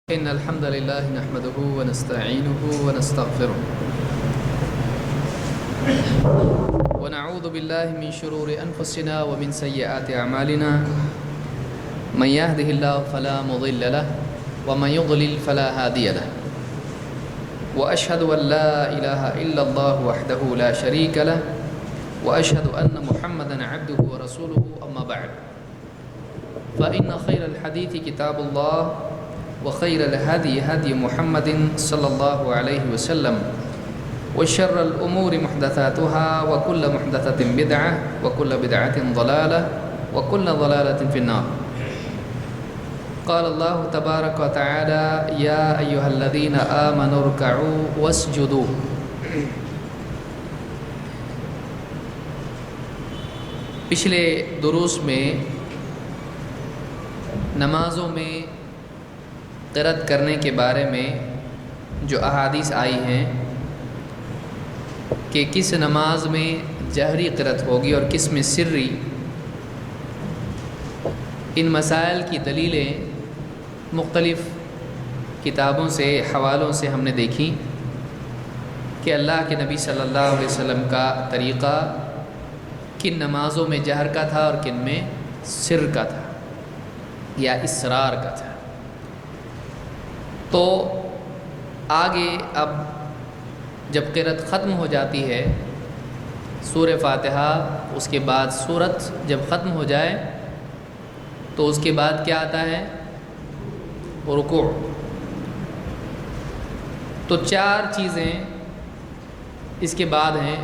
إن الحمد لله نحمده ونستعينه ونستغفره ونعوذ بالله من شرور أنفسنا ومن سيئات أعمالنا من يهده الله فلا مضل له ومن يضلل فلا هادي له وأشهد أن لا إله إلا الله وحده لا شريك له وأشهد أن محمدا عبده ورسوله أما بعد فإن خير الحديث كتاب الله وخير الهدي هدي محمد صلى الله عليه وسلم وشر الأمور محدثاتها وكل محدثة بدعة وكل بدعة ضلالة وكل ضلالة في النار. قال الله تبارك وتعالى يا أيها الذين آمنوا اركعوا واسجدوا. پچھلے دروس میں نمازوں میں قرأت کرنے کے بارے میں جو احادیث آئی ہیں کہ کس نماز میں جہری قرأت ہوگی اور کس میں سری، ان مسائل کی دلیلیں مختلف کتابوں سے حوالوں سے ہم نے دیکھی کہ اللہ کے نبی صلی اللہ علیہ وسلم کا طریقہ کن نمازوں میں جہر کا تھا اور کن میں سر کا تھا یا اسرار کا تھا. تو آگے اب جب قرأت ختم ہو جاتی ہے سورہ فاتحہ، اس کے بعد سورت جب ختم ہو جائے تو اس کے بعد کیا آتا ہے؟ رکوع. تو چار چیزیں اس کے بعد ہیں: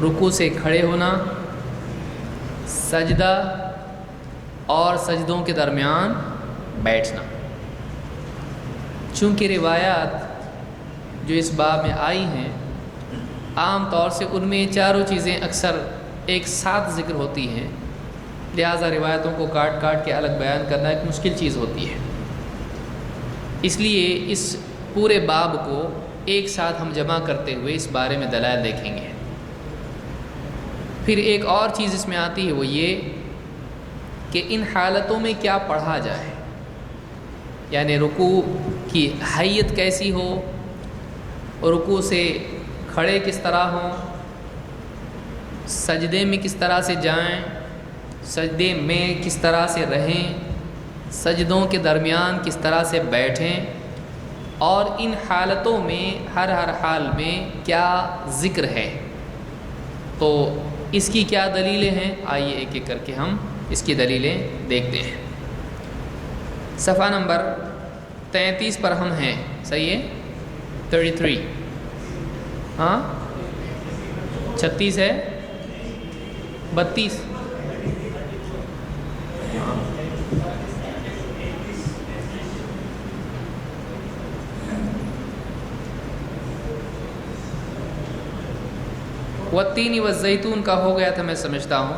رکوع سے کھڑے ہونا، سجدہ اور سجدوں کے درمیان بیٹھنا. چونکہ روایات جو اس باب میں آئی ہیں عام طور سے ان میں چاروں چیزیں اکثر ایک ساتھ ذکر ہوتی ہیں، لہٰذا روایتوں کو کاٹ کاٹ کے الگ بیان کرنا ایک مشکل چیز ہوتی ہے. اس لیے اس پورے باب کو ایک ساتھ ہم جمع کرتے ہوئے اس بارے میں دلائل دیکھیں گے. پھر ایک اور چیز اس میں آتی ہے، وہ یہ کہ ان حالتوں میں کیا پڑھا جائے، یعنی رکوع کی حیت کیسی ہو، رکوع سے کھڑے کس طرح ہوں، سجدے میں کس طرح سے جائیں، سجدے میں کس طرح سے رہیں، سجدوں کے درمیان کس طرح سے بیٹھیں، اور ان حالتوں میں ہر حال میں کیا ذکر ہے. تو اس کی کیا دلیلیں ہیں، آئیے ایک ایک کر کے ہم اس کی دلیلیں دیکھتے ہیں. صفحہ نمبر 33 پر ہم ہیں، صحیح ہے؟ 33 ہاں 36 ہے 32 والتین والزیتون کا ہو گیا تھا میں سمجھتا ہوں.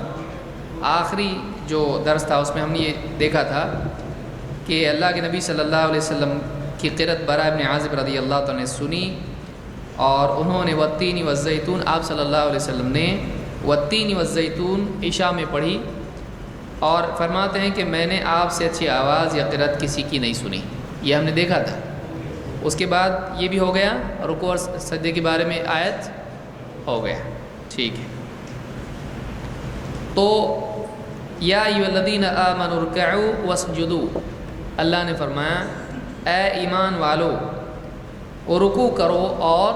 آخری جو درس تھا اس میں ہم نے یہ دیکھا تھا کہ اللہ کے نبی صلی اللہ علیہ وسلم کی قرأت براء ابن عازب رضی اللہ تعالیٰ نے سنی اور انہوں نے والتین والزیتون، آپ صلی اللہ علیہ وسلم نے والتین والزیتون عشاء میں پڑھی، اور فرماتے ہیں کہ میں نے آپ سے اچھی آواز یا قرأت کسی کی نہیں سنی. یہ ہم نے دیکھا تھا. اس کے بعد یہ بھی ہو گیا، رکوع اور سجدے کے بارے میں آیت ہو گیا. ٹھیک ہے. تو یا ایھا الذین آمنوا ارکعوا واسجدوا، اللہ نے فرمایا اے ایمان والو رکوع کرو اور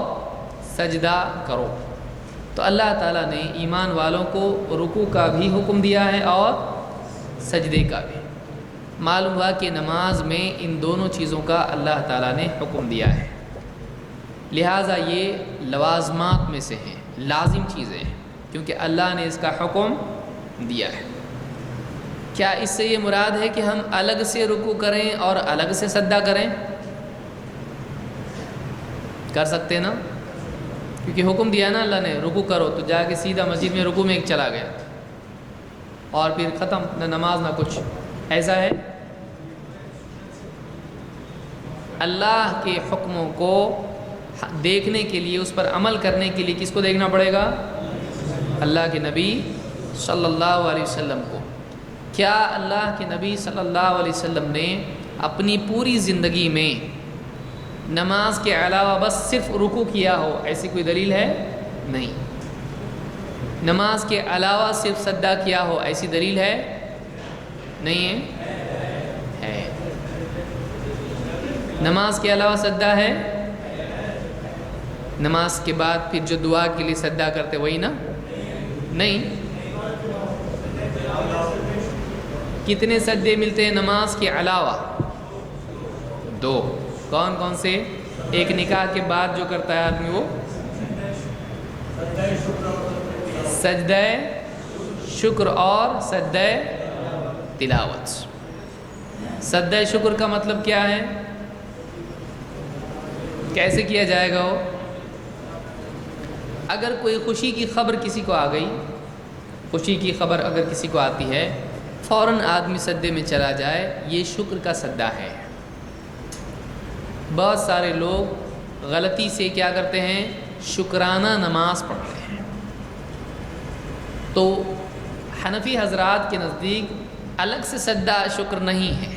سجدہ کرو. تو اللہ تعالیٰ نے ایمان والوں کو رکوع کا بھی حکم دیا ہے اور سجدے کا بھی. معلوم ہوا کہ نماز میں ان دونوں چیزوں کا اللہ تعالیٰ نے حکم دیا ہے، لہٰذا یہ لوازمات میں سے ہیں، لازم چیزیں ہیں، کیونکہ اللہ نے اس کا حکم دیا ہے. کیا اس سے یہ مراد ہے کہ ہم الگ سے رکوع کریں اور الگ سے سجدہ کریں؟ کر سکتے نا، کیونکہ حکم دیا نا اللہ نے رکوع کرو، تو جا کے سیدھا مسجد میں رکوع میں ایک چلا گیا اور پھر ختم، نہ نماز نہ کچھ. ایسا ہے؟ اللہ کے حکموں کو دیکھنے کے لیے، اس پر عمل کرنے کے لیے کس کو دیکھنا پڑے گا؟ اللہ کے نبی صلی اللہ علیہ وسلم کو. کیا اللہ کے نبی صلی اللہ علیہ وسلم نے اپنی پوری زندگی میں نماز کے علاوہ بس صرف رکوع کیا ہو؟ ایسی کوئی دلیل ہے؟ نہیں۔ نماز کے علاوہ صرف سجدہ کیا ہو؟ ایسی دلیل ہے؟ نہیں ہے۔ نماز کے علاوہ سجدہ ہے؟ نماز کے بعد پھر جو دعا کے لیے سجدہ کرتے وہی نا؟ نہیں۔ کتنے سجدے ملتے ہیں نماز کے علاوہ؟ 2۔ کون کون سے؟ ایک نکاح کے بعد جو کرتا ہے آدمی وہ سجدہ شکر اور سجدہ تلاوت۔ سجدہ شکر کا مطلب کیا ہے؟ کیسے کیا جائے گا وہ؟ اگر کوئی خوشی کی خبر کسی کو آ گئی، خوشی کی خبر اگر کسی کو آتی ہے، فوراً آدمی سجدے میں چلا جائے، یہ شکر کا سجدہ ہے۔ بہت سارے لوگ غلطی سے کیا کرتے ہیں؟ شکرانہ نماز پڑھتے ہیں۔ تو حنفی حضرات کے نزدیک الگ سے سجدہ شکر نہیں ہے،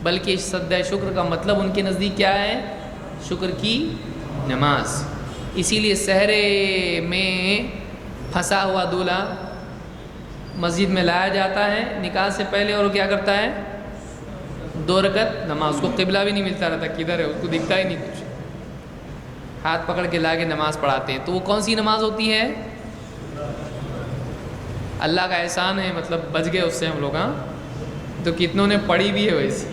بلکہ سجدہ شکر کا مطلب ان کے نزدیک کیا ہے؟ شکر کی نماز۔ اسی لیے سحرے میں پھنسا ہوا دولہا مسجد میں لایا جاتا ہے نکاح سے پہلے، اور وہ کیا کرتا ہے؟ 2 رکعت نماز۔ اس کو قبلہ بھی نہیں ملتا رہتا کدھر ہے، اس کو دکھتا ہی نہیں کچھ، ہاتھ پکڑ کے لا کے نماز پڑھاتے ہیں۔ تو وہ کون سی نماز ہوتی ہے؟ اللہ کا احسان ہے، مطلب بچ گئے اس سے ہم لوگ، ہاں تو کتنوں نے پڑھی بھی ہے ویسی۔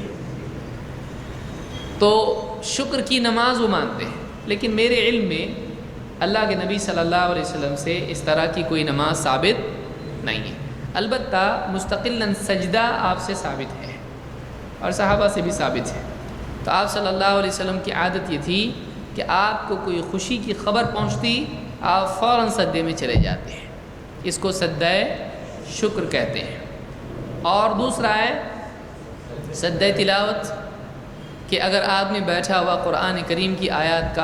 تو شکر کی نماز وہ مانتے ہیں، لیکن میرے علم میں اللہ کے نبی صلی اللہ علیہ وسلم سے اس طرح کی کوئی نماز ثابت نہیں ہے۔ البتہ مستقلاً سجدہ آپ سے ثابت ہے اور صحابہ سے بھی ثابت ہے۔ تو آپ صلی اللہ علیہ وسلم کی عادت یہ تھی کہ آپ کو کوئی خوشی کی خبر پہنچتی، آپ فوراً سجدے میں چلے جاتے ہیں۔ اس کو سجدہ شکر کہتے ہیں۔ اور دوسرا ہے سجدہ تلاوت، کہ اگر آدمی بیٹھا ہوا قرآن کریم کی آیات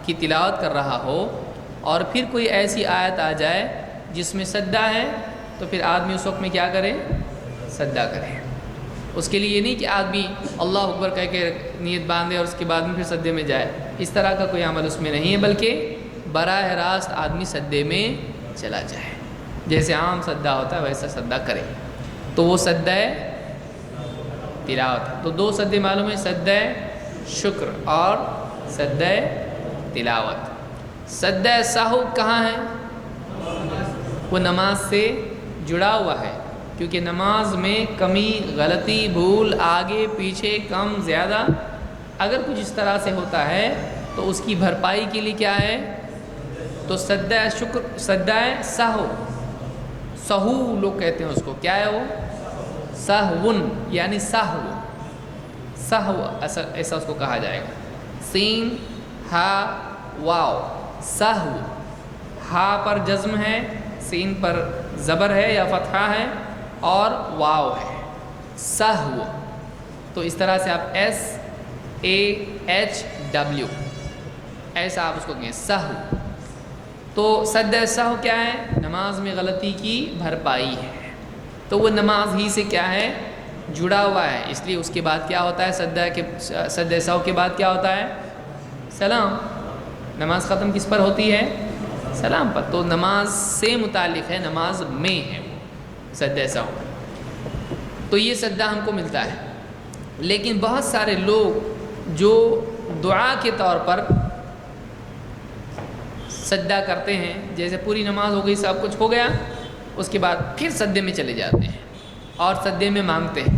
کی تلاوت کر رہا ہو اور پھر کوئی ایسی آیت آ جائے جس میں سجدہ ہے، تو پھر آدمی اس وقت میں کیا کرے؟ سجدہ کرے۔ اس کے لیے یہ نہیں کہ آدمی اللہ اکبر کہہ کے نیت باندھے اور اس کے بعد میں پھر سجدے میں جائے، اس طرح کا کوئی عمل اس میں نہیں ہے، بلکہ براہ راست آدمی سجدے میں چلا جائے، جیسے عام سجدہ ہوتا ہے ویسا سجدہ کرے، تو وہ سجدہ تلاوت۔ تو 2 سجدے معلوم ہے، سجدہ شکر اور سجدہ تلاوت۔ سجدہ سہو کہاں ہے؟ وہ نماز سے جڑا ہوا ہے، کیونکہ نماز میں کمی، غلطی، بھول، آگے پیچھے، کم زیادہ اگر کچھ اس طرح سے ہوتا ہے تو اس کی بھرپائی کے لیے کیا ہے؟ تو سجدہ شکر، سجدہ سہو، سہو لوگ کہتے ہیں اس کو، کیا ہے وہ؟ سہون، یعنی سہو، سہو ایسا اس کو کہا جائے گا۔ سین ہا واو، سہو، ہا پر جزم ہے، سین پر زبر ہے یا فتحہ ہے، اور واو ہے، سہو۔ تو اس طرح سے آپ SAHW ایسا آپ اس کو کہیں، سہو۔ تو سجدہ سہو کیا ہے؟ نماز میں غلطی کی بھرپائی ہے، تو وہ نماز ہی سے کیا ہے؟ جڑا ہوا ہے، اس لیے اس کے بعد کیا ہوتا ہے؟ سجدہ سہو کے بعد کیا ہوتا ہے؟ سلام۔ نماز ختم کس پر ہوتی ہے؟ سلام پر۔ تو نماز سے متعلق ہے، نماز میں ہے وہ سجدہ سہو۔ تو یہ سجدہ ہم کو ملتا ہے، لیکن بہت سارے لوگ جو دعا کے طور پر سجدہ کرتے ہیں، جیسے پوری نماز ہو گئی، سب کچھ ہو گیا، اس کے بعد پھر سجدے میں چلے جاتے ہیں اور سجدے میں مانگتے ہیں،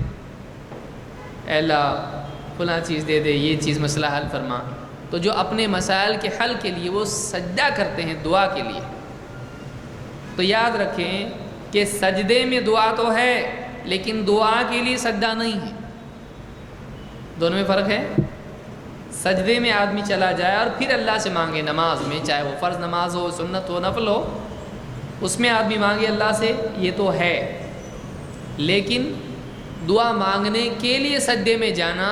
اے اللہ فلاں چیز دے دے، یہ چیز مسئلہ حل فرما۔ تو جو اپنے مسائل کے حل کے لیے وہ سجدہ کرتے ہیں دعا کے لیے، تو یاد رکھیں کہ سجدے میں دعا تو ہے، لیکن دعا کے لیے سجدہ نہیں ہے، دونوں میں فرق ہے۔ سجدے میں آدمی چلا جائے اور پھر اللہ سے مانگے، نماز میں چاہے وہ فرض نماز ہو، سنت ہو، نفل ہو، اس میں آدمی مانگے اللہ سے، یہ تو ہے، لیکن دعا مانگنے کے لیے سجدے میں جانا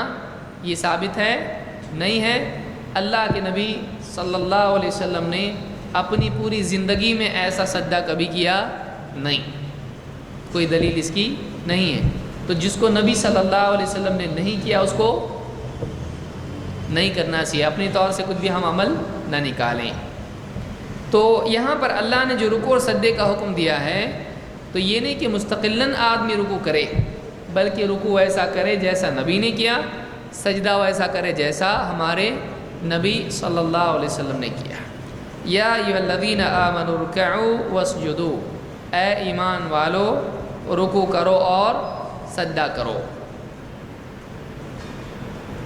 یہ ثابت ہے نہیں ہے۔ اللہ کے نبی صلی اللہ علیہ وسلم نے اپنی پوری زندگی میں ایسا سجدہ کبھی کیا نہیں، کوئی دلیل اس کی نہیں ہے. تو جس کو نبی صلی اللہ علیہ وسلم نے نہیں کیا اس کو نہیں کرنا چاہیے. اپنے طور سے کچھ بھی ہم عمل نہ نکالیں. تو یہاں پر اللہ نے جو رکوع اور سجدے کا حکم دیا ہے تو یہ نہیں کہ مستقلاً آدمی رکوع کرے، بلکہ رکوع ایسا کرے جیسا نبی نے کیا، سجدہ ویسا کرے جیسا ہمارے نبی صلی اللہ علیہ وسلم نے کیا. یا ایھا الذین آمنوا ارکعوا واسجدوا، اے ایمان والو رکوع کرو اور سجدہ کرو.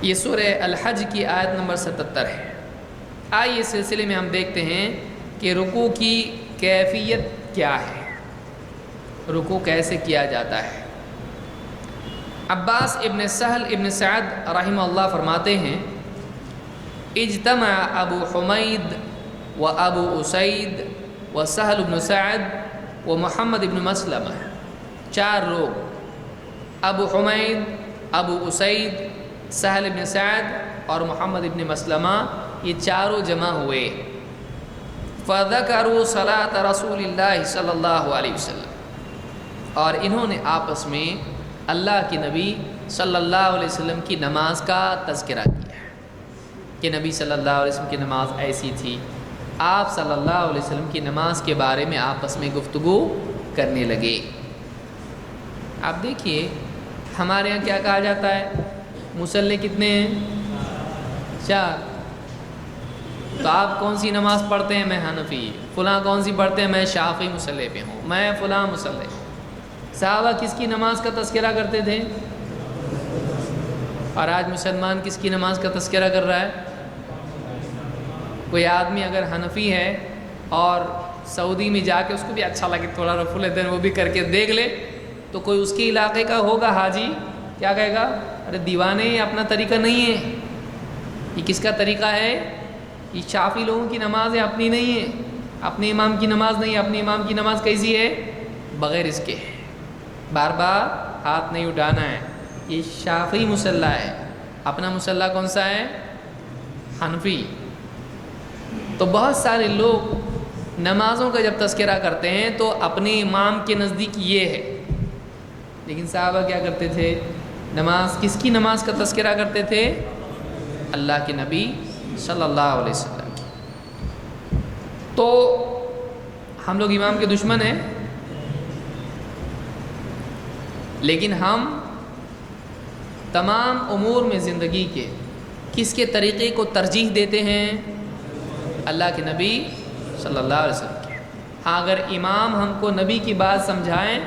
یہ سورہ الحج کی آیت نمبر 77 ہے. آئیے اس سلسلے میں ہم دیکھتے ہیں کہ رکوع کی کیفیت کیا ہے، رکوع کیسے کیا جاتا ہے. عباس ابن سہل ابن سعد رحمہ اللہ فرماتے ہیں اجتمع ابو حمید و ابو اسید و سہل بن سعد و محمد ابن مسلمہ، 4 لوگ، ابو حمید، ابو اسید، سہل ابن سعد اور محمد ابن مسلمہ، یہ چاروں جمع ہوئے. فذکروا صلاۃ رسول اللہ صلی اللہ علیہ وسلم، اور انہوں نے آپس میں اللہ کے نبی صلی اللہ علیہ وسلم کی نماز کا تذکرہ کیا کہ نبی صلی اللہ علیہ وسلم کی نماز ایسی تھی. آپ صلی اللہ علیہ وسلم کی نماز کے بارے میں آپس میں گفتگو کرنے لگے. آپ دیکھیے ہمارے یہاں کیا کہا جاتا ہے، مصلی کتنے ہیں؟ 4. تو آپ کون سی نماز پڑھتے ہیں؟ میں حنفی. فلاں کون سی پڑھتے ہیں؟ میں شافعی مصلی پہ ہوں، میں فلاں مصلی. صحابہ کس کی نماز کا تذکرہ کرتے تھے؟ اور آج مسلمان کس کی نماز کا تذکرہ کر رہا ہے؟ کوئی آدمی اگر حنفی ہے اور سعودی میں جا کے اس کو بھی اچھا لگے تھوڑا رفع الیدین وہ بھی کر کے دیکھ لے تو کوئی اس کے علاقے کا ہوگا حاجی، کیا کہے گا؟ ارے دیوانے، یہ اپنا طریقہ نہیں ہے. یہ کس کا طریقہ ہے؟ یہ شافعی لوگوں کی نماز ہے، اپنی نہیں ہے. اپنے امام کی نماز نہیں ہے. اپنے امام کی نماز کیسی ہے؟ بغیر اس کے بار بار ہاتھ نہیں اٹھانا ہے. یہ شافعی مصلی ہے. اپنا مصلی کون سا ہے؟ حنفی. تو بہت سارے لوگ نمازوں کا جب تذکرہ کرتے ہیں تو اپنے امام کے نزدیک یہ ہے، لیکن صحابہ کیا کرتے تھے؟ نماز کس کی نماز کا تذکرہ کرتے تھے؟ اللہ کے نبی صلی اللہ علیہ وسلم. تو ہم لوگ امام کے دشمن ہیں، لیکن ہم تمام امور میں زندگی کے کس کے طریقے کو ترجیح دیتے ہیں؟ اللہ کے نبی صلی اللہ علیہ وسلم کے. ہاں اگر امام ہم کو نبی کی بات سمجھائیں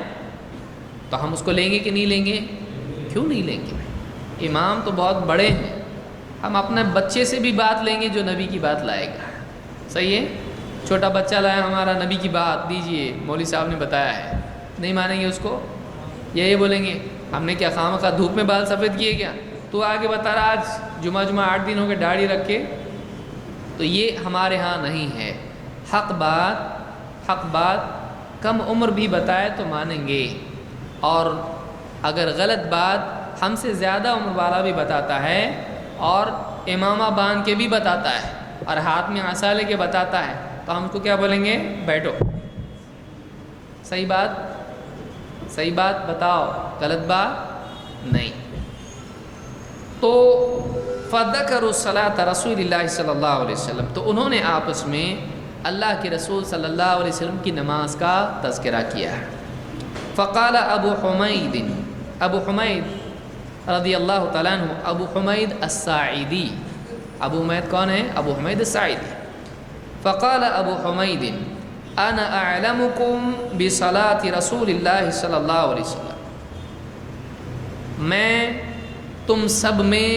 تو ہم اس کو لیں گے کہ نہیں لیں گے؟ کیوں نہیں لیں گے؟ امام تو بہت بڑے ہیں. ہم اپنے بچے سے بھی بات لیں گے جو نبی کی بات لائے گا. صحیح ہے؟ چھوٹا بچہ لایا ہمارا، نبی کی بات دیجئے، مولوی صاحب نے بتایا ہے، نہیں مانیں گے اس کو. یہ بولیں گے ہم نے کیا خواہ دھوپ میں بال سفید کیے کیا؟ تو آگے بتا رہا آج جمعہ 8 دن ہو کے داڑھی رکھے. تو یہ ہمارے ہاں نہیں ہے. حق بات کم عمر بھی بتائے تو مانیں گے، اور اگر غلط بات ہم سے زیادہ عمر والا بھی بتاتا ہے اور امامہ باندھ کے بھی بتاتا ہے اور ہاتھ میں عصا لے کے بتاتا ہے تو ہم کو کیا بولیں گے؟ بیٹھو، صحیح بات بتاؤ، غلط بات نہیں. تو فذکروا صلاۃ رسول اللہ صلی اللہ علیہ وسلم، تو انہوں نے آپس میں اللہ کے رسول صلی اللہ علیہ وسلم کی نماز کا تذکرہ کیا. فقال ابو حمید رضی اللہ تعالیٰ عنہ، ابو حمید الساعدی. ابو حمید کون ہے؟ ابو حمید الساعدی. فقال ابو حمید انا اعلمکم بصلاۃ رسول اللہ صلی اللہ علیہ وسلم، میں تم سب میں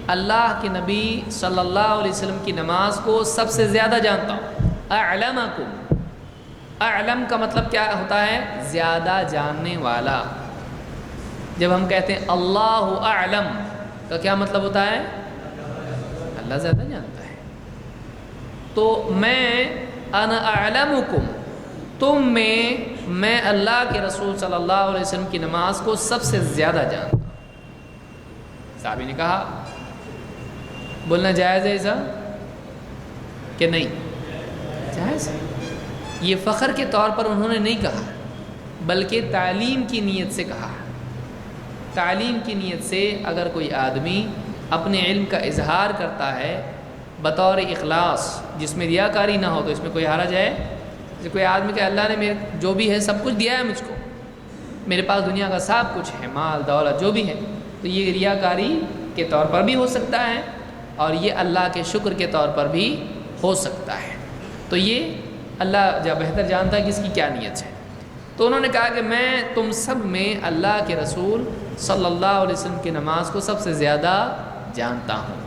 اللہ کے نبی صلی اللہ علیہ وسلم کی نماز کو سب سے زیادہ جانتا ہوں. اعلمکم، اعلم کا مطلب کیا ہوتا ہے؟ زیادہ جاننے والا. جب ہم کہتے ہیں اللہ اعلم کا کیا مطلب ہوتا ہے؟ اللہ زیادہ جانتا ہے. تو انا اعلمکم، تم میں اللہ کے رسول صلی اللہ علیہ وسلم کی نماز کو سب سے زیادہ جانتا ہوں. صحابی نے کہا بولنا جائز ہے ایسا کہ نہیں؟ جائز ہے. یہ فخر کے طور پر انہوں نے نہیں کہا بلکہ تعلیم کی نیت سے کہا. تعلیم کی نیت سے اگر کوئی آدمی اپنے علم کا اظہار کرتا ہے بطور اخلاص، جس میں ریاکاری نہ ہو، تو اس میں کوئی حرج ہے؟ جیسے کوئی آدمی کہ اللہ نے میرے جو بھی ہے سب کچھ دیا ہے مجھ کو، میرے پاس دنیا کا سب کچھ ہے، مال دولت جو بھی ہے، تو یہ ریاکاری کے طور پر بھی ہو سکتا ہے اور یہ اللہ کے شکر کے طور پر بھی ہو سکتا ہے۔ تو یہ اللہ جب بہتر جانتا ہے کہ اس کی کیا نیت ہے۔ تو انہوں نے کہا کہ میں تم سب میں اللہ کے رسول صلی اللہ علیہ وسلم کی نماز کو سب سے زیادہ جانتا ہوں۔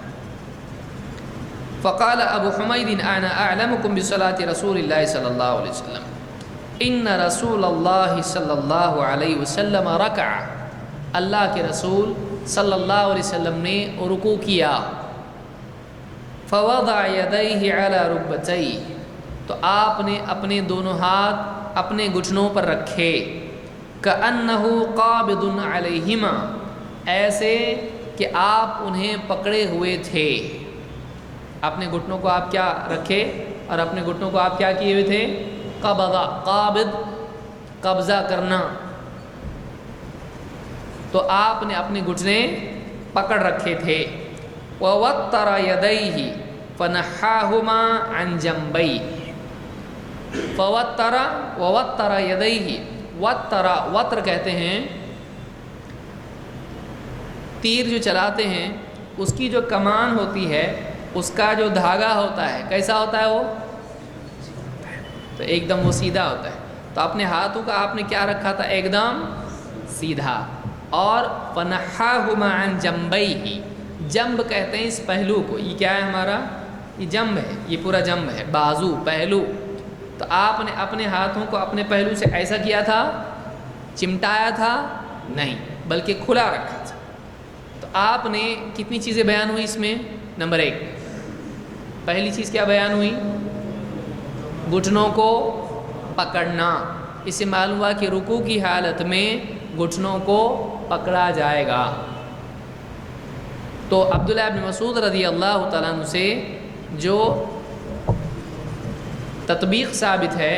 فقال ابو حمید انا اعلمکم بصلاۃ رسول اللہ صلی اللہ علیہ وسلم ان رسول اللہ صلی اللہ علیہ وسلم رکع، اللہ کے رسول صلی اللہ علیہ وسلم نے رکوع کیا، فوضع یدیہ علی رکبتیہ، تو آپ نے اپنے دونوں ہاتھ اپنے گھٹنوں پر رکھے، کأنہ قابض علیہما، ایسے کہ آپ انہیں پکڑے ہوئے تھے۔ اپنے گھٹنوں کو آپ کیا رکھے اور اپنے گھٹنوں کو آپ کیا کیے ہوئے تھے؟ قبضہ، قابض قبضہ کرنا، تو آپ نے اپنے گھٹنے پکڑ رکھے تھے۔ ووتر یدیہ فنحاہما عن جنبیہ، ووتر یدیہ، وتر کہتے ہیں تیر جو چلاتے ہیں اس کی جو کمان ہوتی ہے اس کا جو دھاگا ہوتا ہے کیسا ہوتا ہے؟ وہ تو ایک دم وہ سیدھا ہوتا ہے، تو اپنے ہاتھوں کا آپ نے کیا رکھا تھا؟ ایک دم سیدھا۔ اور فنحاہما عن جنبیہ، جنب کہتے ہیں اس پہلو کو، یہ کیا ہے ہمارا؟ یہ جنب ہے، یہ پورا جنب ہے، بازو، پہلو، تو آپ نے اپنے ہاتھوں کو اپنے پہلو سے ایسا کیا تھا، چمٹایا تھا نہیں، بلکہ کھلا رکھا تھا۔ تو آپ نے کتنی چیزیں بیان ہوئی اس میں؟ نمبر 1، پہلی چیز کیا بیان ہوئی؟ گھٹنوں کو پکڑنا۔ اس سے معلوم ہوا کہ رکوع کی حالت میں گھٹنوں کو پکڑا جائے گا۔ تو عبداللہ ابن مسعود رضی اللہ تعالیٰ عنہ سے جو تطبیق ثابت ہے،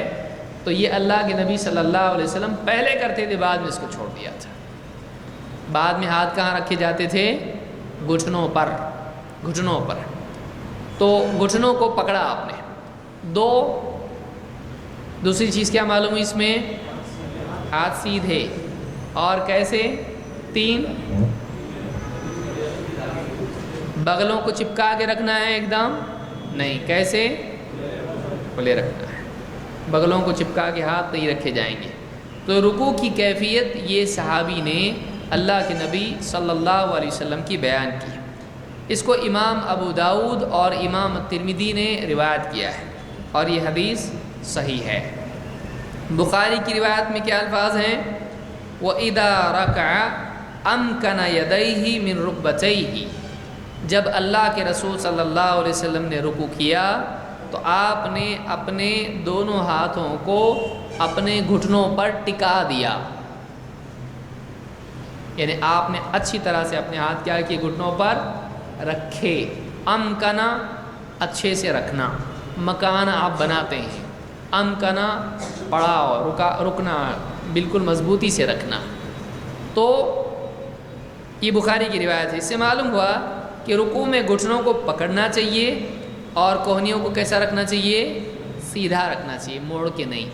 تو یہ اللہ کے نبی صلی اللہ علیہ وسلم پہلے کرتے تھے، بعد میں اس کو چھوڑ دیا تھا۔ بعد میں ہاتھ کہاں رکھے جاتے تھے؟ گھٹنوں پر، گھٹنوں پر۔ تو گھٹنوں کو پکڑا آپ نے۔ دوسری چیز کیا معلوم ہوئی اس میں؟ ہاتھ سیدھے، اور کیسے؟ 3، بغلوں کو چپکا کے رکھنا ہے ایک دم نہیں، کیسے؟ کھلے رکھنا ہے، بغلوں کو چپکا کے ہاتھ نہیں رکھے جائیں گے۔ تو رکوع کی کیفیت یہ صحابی نے اللہ کے نبی صلی اللہ علیہ وسلم کی بیان کی۔ اس کو امام ابو داؤد اور امام ترمذی نے روایت کیا ہے اور یہ حدیث صحیح ہے۔ بخاری کی روایت میں کیا الفاظ ہیں؟ وَإِذَا رَكَعَ أَمْكَنَ يَدَيْهِ مِنْ رُكْبَتَيْهِ، جب اللہ کے رسول صلی اللہ علیہ وسلم نے رکوع کیا تو آپ نے اپنے دونوں ہاتھوں کو اپنے گھٹنوں پر ٹکا دیا، یعنی آپ نے اچھی طرح سے اپنے ہاتھ کیا کیے؟ گھٹنوں پر رکھے۔ امکنا اچھے سے رکھنا، مکانا آپ بناتے ہیں، امکنا پڑاؤ، رکنا، بالکل مضبوطی سے رکھنا۔ تو یہ بخاری کی روایت ہے۔ اس سے معلوم ہوا کہ رکوع میں گھٹنوں کو پکڑنا چاہیے اور کوہنیوں کو کیسا رکھنا چاہیے؟ سیدھا رکھنا چاہیے، موڑ کے نہیں۔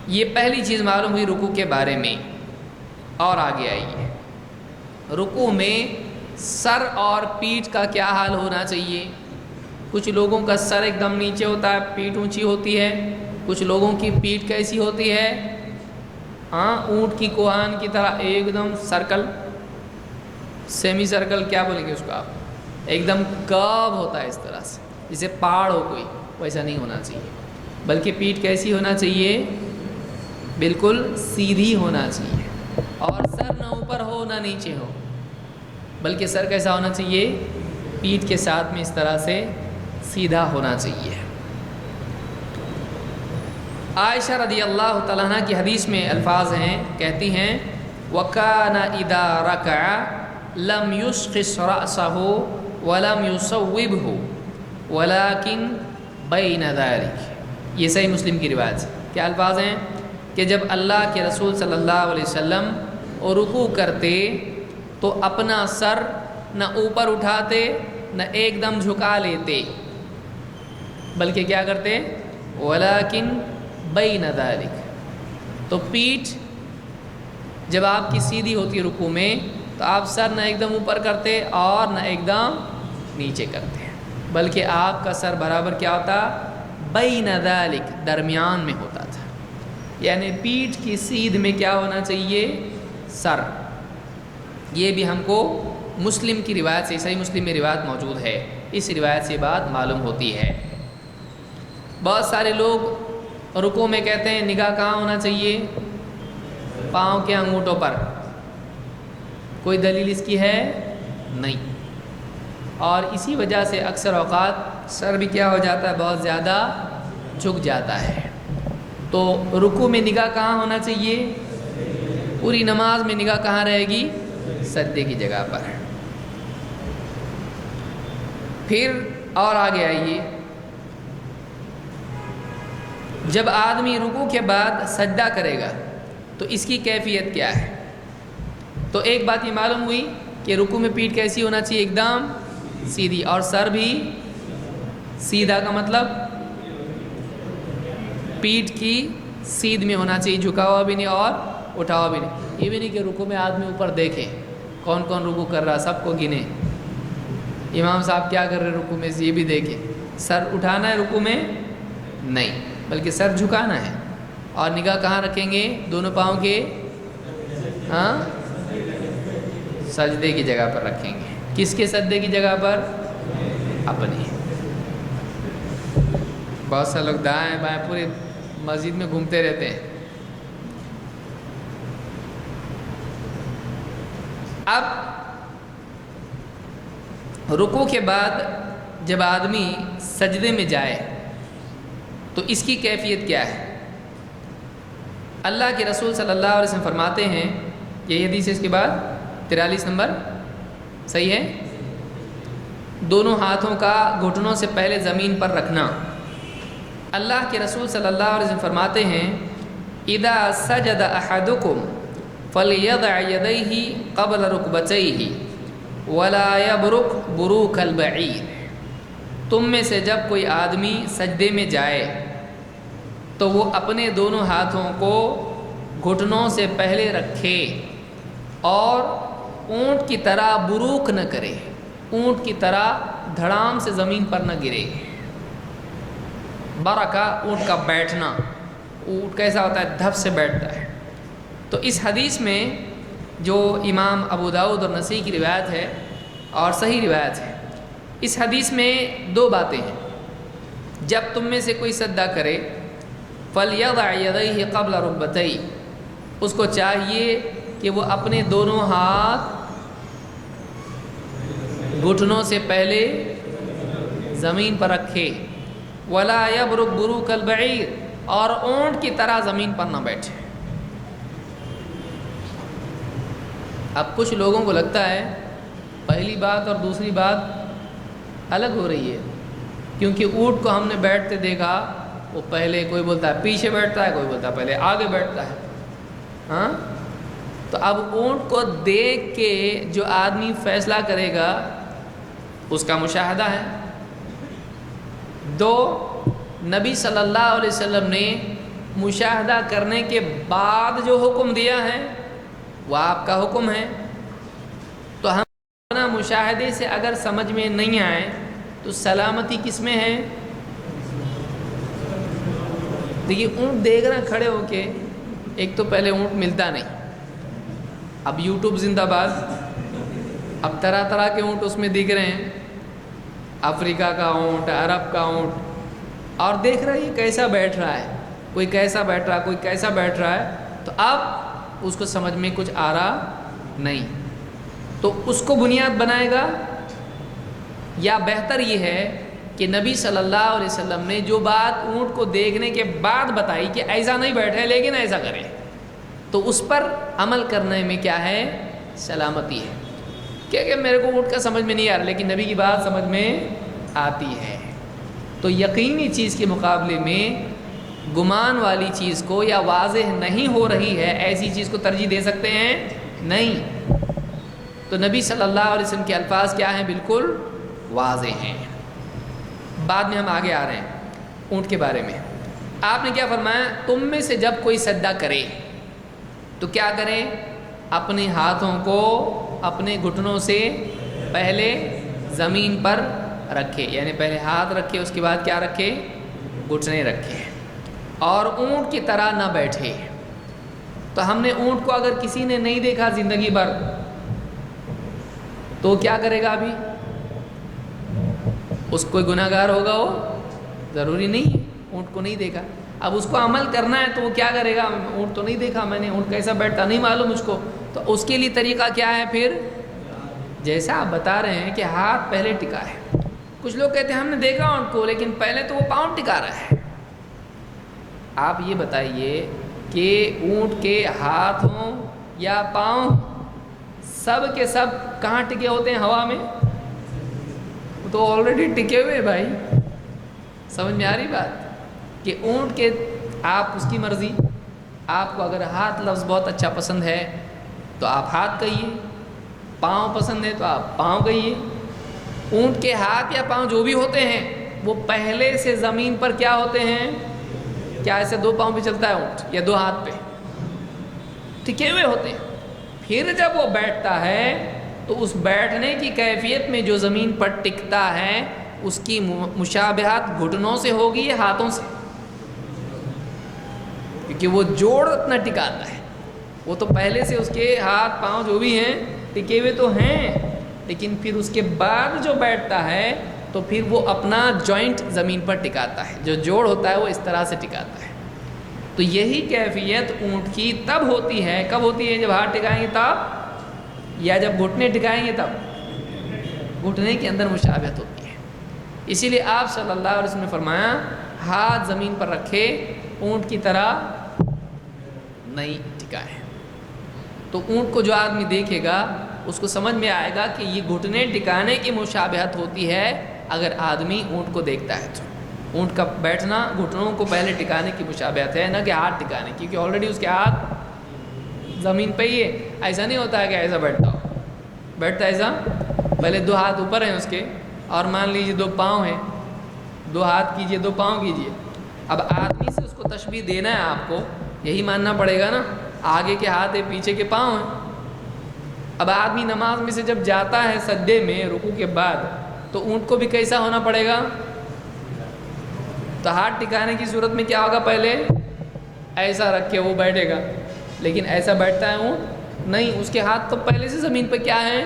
یہ پہلی چیز معلوم ہوئی رکوع کے بارے میں۔ اور آگے آئیے، رکوع میں سر اور پیٹھ کا کیا حال ہونا چاہیے؟ کچھ لوگوں کا سر ایک دم نیچے ہوتا ہے، پیٹھ اونچی ہوتی ہے، کچھ لوگوں کی پیٹھ کیسی ہوتی ہے؟ اونٹ کی کوہان کی طرح ایک دم سرکل، سیمی سرکل کیا بولیں گے اس کو آپ، ایک دم کرو ہوتا ہے اس طرح سے، جیسے پہاڑ ہو کوئی، ویسا نہیں ہونا چاہیے، بلکہ پیٹھ کیسی ہونا چاہیے؟ بالکل سیدھی ہونا چاہیے، اور سر نہ اوپر ہو نہ نیچے ہو، بلکہ سر کیسا ہونا چاہیے؟ پیٹھ کے ساتھ میں اس طرح سے سیدھا ہونا چاہیے۔ عائشہ رضی اللہ تعالیٰ عنہ کی حدیث میں الفاظ ہیں، کہتی ہیں وَكَانَ إِذَا رَكَعَ لَمْ يُشْخِصْ رَأْسَهُ وَلَمْ يُصَوِّبْهُ وَلَكِنْ بَيْنَ ذَلِكَ، یہ صحیح مسلم کی روایت ہے۔ کیا الفاظ ہیں؟ کہ جب اللہ کے رسول صلی اللہ علیہ وسلم اور رکوع کرتے تو اپنا سر نہ اوپر اٹھاتے نہ ایک دم جھکا لیتے، بلکہ کیا کرتے؟ ولیکن بین ذالک، تو پیٹھ جب آپ کی سیدھی ہوتی ہے رکوع میں تو آپ سر نہ ایک دم اوپر کرتے اور نہ ایک دم نیچے کرتے، بلکہ آپ کا سر برابر کیا ہوتا؟ بین ذالک، درمیان میں ہوتا تھا، یعنی پیٹھ کی سیدھ میں کیا ہونا چاہیے؟ سر۔ یہ بھی ہم کو مسلم کی روایت سے، صحیح مسلم میں روایت موجود ہے، اس روایت سے بات معلوم ہوتی ہے۔ بہت سارے لوگ رکوع میں کہتے ہیں نگاہ کہاں ہونا چاہیے؟ پاؤں کے انگوٹھوں پر۔ کوئی دلیل اس کی ہے؟ نہیں۔ اور اسی وجہ سے اکثر اوقات سر بھی کیا ہو جاتا ہے؟ بہت زیادہ جھک جاتا ہے۔ تو رکوع میں نگاہ کہاں ہونا چاہیے؟ پوری نماز میں نگاہ کہاں رہے گی؟ سجدے کی جگہ پر۔ پھر اور آگے آئیے، جب آدمی رکوع کے بعد سجدہ کرے گا تو اس کی کیفیت کیا ہے؟ تو ایک بات یہ معلوم ہوئی کہ رکوع میں پیٹھ کیسی ہونا چاہیے؟ ایک دم سیدھی، اور سر بھی سیدھا، کا مطلب پیٹھ کی سیدھ میں ہونا چاہیے، جھکا ہوا بھی نہیں اور اٹھا ہوا بھی نہیں۔ یہ بھی نہیں کہ رکوع میں آدمی اوپر دیکھے کون کون رکوع کر رہا، سب کو گنے، امام صاحب کیا کر رہے رکوع میں، یہ بھی دیکھے۔ سر اٹھانا ہے رکوع میں؟ نہیں، بلکہ سر جھکانا ہے، اور نگاہ کہاں رکھیں گے؟ دونوں پاؤں کے سجدے کی جگہ پر رکھیں گے۔ کس کے سجدے کی جگہ پر؟ اپنے۔ بہت سے لوگ دائیں بائیں پورے مسجد میں گھومتے رہتے ہیں۔ اب رکوع کے بعد جب آدمی سجدے میں جائے تو اس کی کیفیت کیا ہے؟ اللہ کے رسول صلی اللہ علیہ وسلم فرماتے ہیں، یہ حدیث ہے، اس کے بعد 43 نمبر، صحیح ہے، دونوں ہاتھوں کا گھٹنوں سے پہلے زمین پر رکھنا۔ اللہ کے رسول صلی اللہ علیہ وسلم فرماتے ہیں، اذا سجد احدکم فلیضع یدیہ قبل رکبتیہ ولا یبرک بروک البعیر، تم میں سے جب کوئی آدمی سجدے میں جائے تو وہ اپنے دونوں ہاتھوں کو گھٹنوں سے پہلے رکھے اور اونٹ کی طرح بروک نہ کرے، اونٹ کی طرح دھڑام سے زمین پر نہ گرے۔ برکا اونٹ کا بیٹھنا، اونٹ کیسا ہوتا ہے؟ دھپ سے بیٹھتا ہے۔ تو اس حدیث میں جو امام ابو داؤد اور نسائی کی روایت ہے اور صحیح روایت ہے، اس حدیث میں دو باتیں ہیں۔ جب تم میں سے کوئی سجدہ کرے فَلْيَضَعْ يَدَيْهِ قَبْلَ رُكْبَتَيْهِ، اس کو چاہیے کہ وہ اپنے دونوں ہاتھ گھٹنوں سے پہلے زمین پر رکھے، وَلَا يَبْرُكْ بُرُوكَ الْبَعِيرِ، اور اونٹ کی طرح زمین پر نہ بیٹھے۔ اب کچھ لوگوں کو لگتا ہے پہلی بات اور دوسری بات الگ ہو رہی ہے، کیونکہ اونٹ کو ہم نے بیٹھتے دیکھا، وہ پہلے کوئی بولتا ہے پیچھے بیٹھتا ہے، کوئی بولتا ہے پہلے آگے بیٹھتا ہے۔ ہاں، تو اب اونٹ کو دیکھ کے جو آدمی فیصلہ کرے گا اس کا مشاہدہ ہے۔ دو، نبی صلی اللہ علیہ وسلم نے مشاہدہ کرنے کے بعد جو حکم دیا ہے وہ آپ کا حکم ہے، تو ہم اپنا مشاہدے سے اگر سمجھ میں نہیں آئے تو سلامتی کس میں ہے؟ دیکھیے، اونٹ دیکھ رہے کھڑے ہو کے، ایک تو پہلے اونٹ ملتا نہیں، اب یوٹیوب زندہ باد، اب طرح طرح کے اونٹ اس میں دکھ رہے ہیں، افریقہ کا اونٹ، عرب کا اونٹ، اور دیکھ رہے ہیں کیسا بیٹھ رہا ہے، کوئی کیسا بیٹھ رہا ہے، کوئی کیسا بیٹھ رہا ہے، تو اب اس کو سمجھ میں کچھ آ رہا نہیں، تو اس کو بنیاد بنائے گا، یا بہتر یہ ہے کہ نبی صلی اللہ علیہ وسلم نے جو بات اونٹ کو دیکھنے کے بعد بتائی کہ ایسا نہیں بیٹھے لیکن ایسا کرے، تو اس پر عمل کرنے میں کیا ہے؟ سلامتی ہے۔ کہ میرے کو اونٹ کا سمجھ میں نہیں آ رہا لیکن نبی کی بات سمجھ میں آتی ہے، تو یقینی چیز کے مقابلے میں گمان والی چیز کو یا واضح نہیں ہو رہی ہے ایسی چیز کو ترجیح دے سکتے ہیں؟ نہیں. تو نبی صلی اللہ علیہ وسلم کے الفاظ کیا ہیں؟ بالکل واضح ہیں. بعد میں ہم آگے آ رہے ہیں اونٹ کے بارے میں. آپ نے کیا فرمایا؟ تم میں سے جب کوئی سجدہ کرے تو کیا کریں؟ اپنے ہاتھوں کو اپنے گھٹنوں سے پہلے زمین پر رکھے، یعنی پہلے ہاتھ رکھے، اس کے بعد کیا رکھے؟ گھٹنے رکھے، اور اونٹ کی طرح نہ بیٹھے. تو ہم نے اونٹ کو اگر کسی نے نہیں دیکھا زندگی بھر تو کیا کرے گا؟ ابھی اس کوئی گناہ گار ہوگا؟ وہ ضروری نہیں ہے، اونٹ کو نہیں دیکھا. اب اس کو عمل کرنا ہے تو وہ کیا کرے گا؟ اونٹ تو نہیں دیکھا میں نے، اونٹ کیسا بیٹھتا نہیں معلوم مجھ کو. تو اس کے لیے طریقہ کیا ہے پھر؟ جیسا آپ بتا رہے ہیں کہ ہاتھ پہلے ٹکا ہے. کچھ لوگ کہتے ہیں ہم نے دیکھا اونٹ کو لیکن پہلے تو وہ پاؤں ٹکا رہا ہے. آپ یہ بتائیے کہ اونٹ کے ہاتھ ہوں یا پاؤں، سب کے سب کہاں ٹکے ہوتے ہیں؟ ہوا میں. وہ تو آلریڈی ٹکے ہوئے بھائی. سمجھ میں آ رہی بات؟ کہ اونٹ کے آپ اس کی مرضی. آپ کو اگر ہاتھ لفظ بہت اچھا پسند ہے تو آپ ہاتھ کہیے، پاؤں پسند ہے تو آپ پاؤں کہیے. اونٹ کے ہاتھ یا پاؤں جو بھی ہوتے ہیں وہ پہلے سے زمین پر کیا ہوتے ہیں؟ کیا ایسے دو پاؤں پہ چلتا ہے اونٹ یا دو ہاتھ پہ؟ ٹکے ہوئے ہوتے ہیں. پھر جب وہ بیٹھتا ہے تو اس بیٹھنے کی کیفیت میں جو زمین پر ٹکتا ہے اس کی مشابہت گھٹنوں سے ہوگی یا ہاتھوں سے؟ کیونکہ وہ جوڑ اتنا ٹکاتا ہے. وہ تو پہلے سے اس کے ہاتھ پاؤں جو بھی ہیں ٹکے ہوئے تو ہیں، لیکن پھر اس کے بعد جو بیٹھتا ہے تو پھر وہ اپنا جوائنٹ زمین پر ٹکاتا ہے، جو جوڑ ہوتا ہے وہ اس طرح سے ٹکاتا ہے. تو یہی کیفیت اونٹ کی تب ہوتی ہے. کب ہوتی ہے؟ جب ہاتھ ٹکائیں گے تب، یا جب گھٹنے ٹکائیں گے تب. گھٹنے کے اندر مشابہت ہوتی ہے. اسی لیے آپ صلی اللہ علیہ وسلم نے فرمایا ہاتھ زمین پر رکھے، اونٹ کی طرح نہیں ٹکائے. تو اونٹ کو جو آدمی دیکھے گا اس کو سمجھ میں آئے گا کہ یہ گھٹنے ٹکانے کی مشابہت ہوتی ہے اگر آدمی اونٹ کو دیکھتا ہے تو. اونٹ کا بیٹھنا گھٹنوں کو پہلے ٹکانے کی مشابہت ہے، نہ کہ ہاتھ ٹکانے کی، کیونکہ آلریڈی اس کے ہاتھ زمین پہ ہی ہے. ایسا نہیں ہوتا ہے کہ ایسا بیٹھتا ہو. بیٹھتا ایسا، پہلے دو ہاتھ اوپر ہیں اس کے، اور مان لیجیے دو پاؤں ہیں، دو ہاتھ کیجئے دو پاؤں کیجئے. اب آدمی سے اس کو تشبیہ دینا ہے، آپ کو یہی ماننا پڑے گا نا. آگے کے ہاتھ ہے، پیچھے کے پاؤں ہیں. اب آدمی نماز میں سے جب جاتا ہے سجدے میں رکوع کے بعد تو اونٹ کو بھی کیسا ہونا پڑے گا؟ تو ہاتھ ٹکانے کی صورت میں کیا ہوگا؟ پہلے ایسا رکھ کے وہ بیٹھے گا، لیکن ایسا بیٹھتا ہے اونٹ نہیں. اس کے ہاتھ تو پہلے سے زمین پہ کیا ہیں؟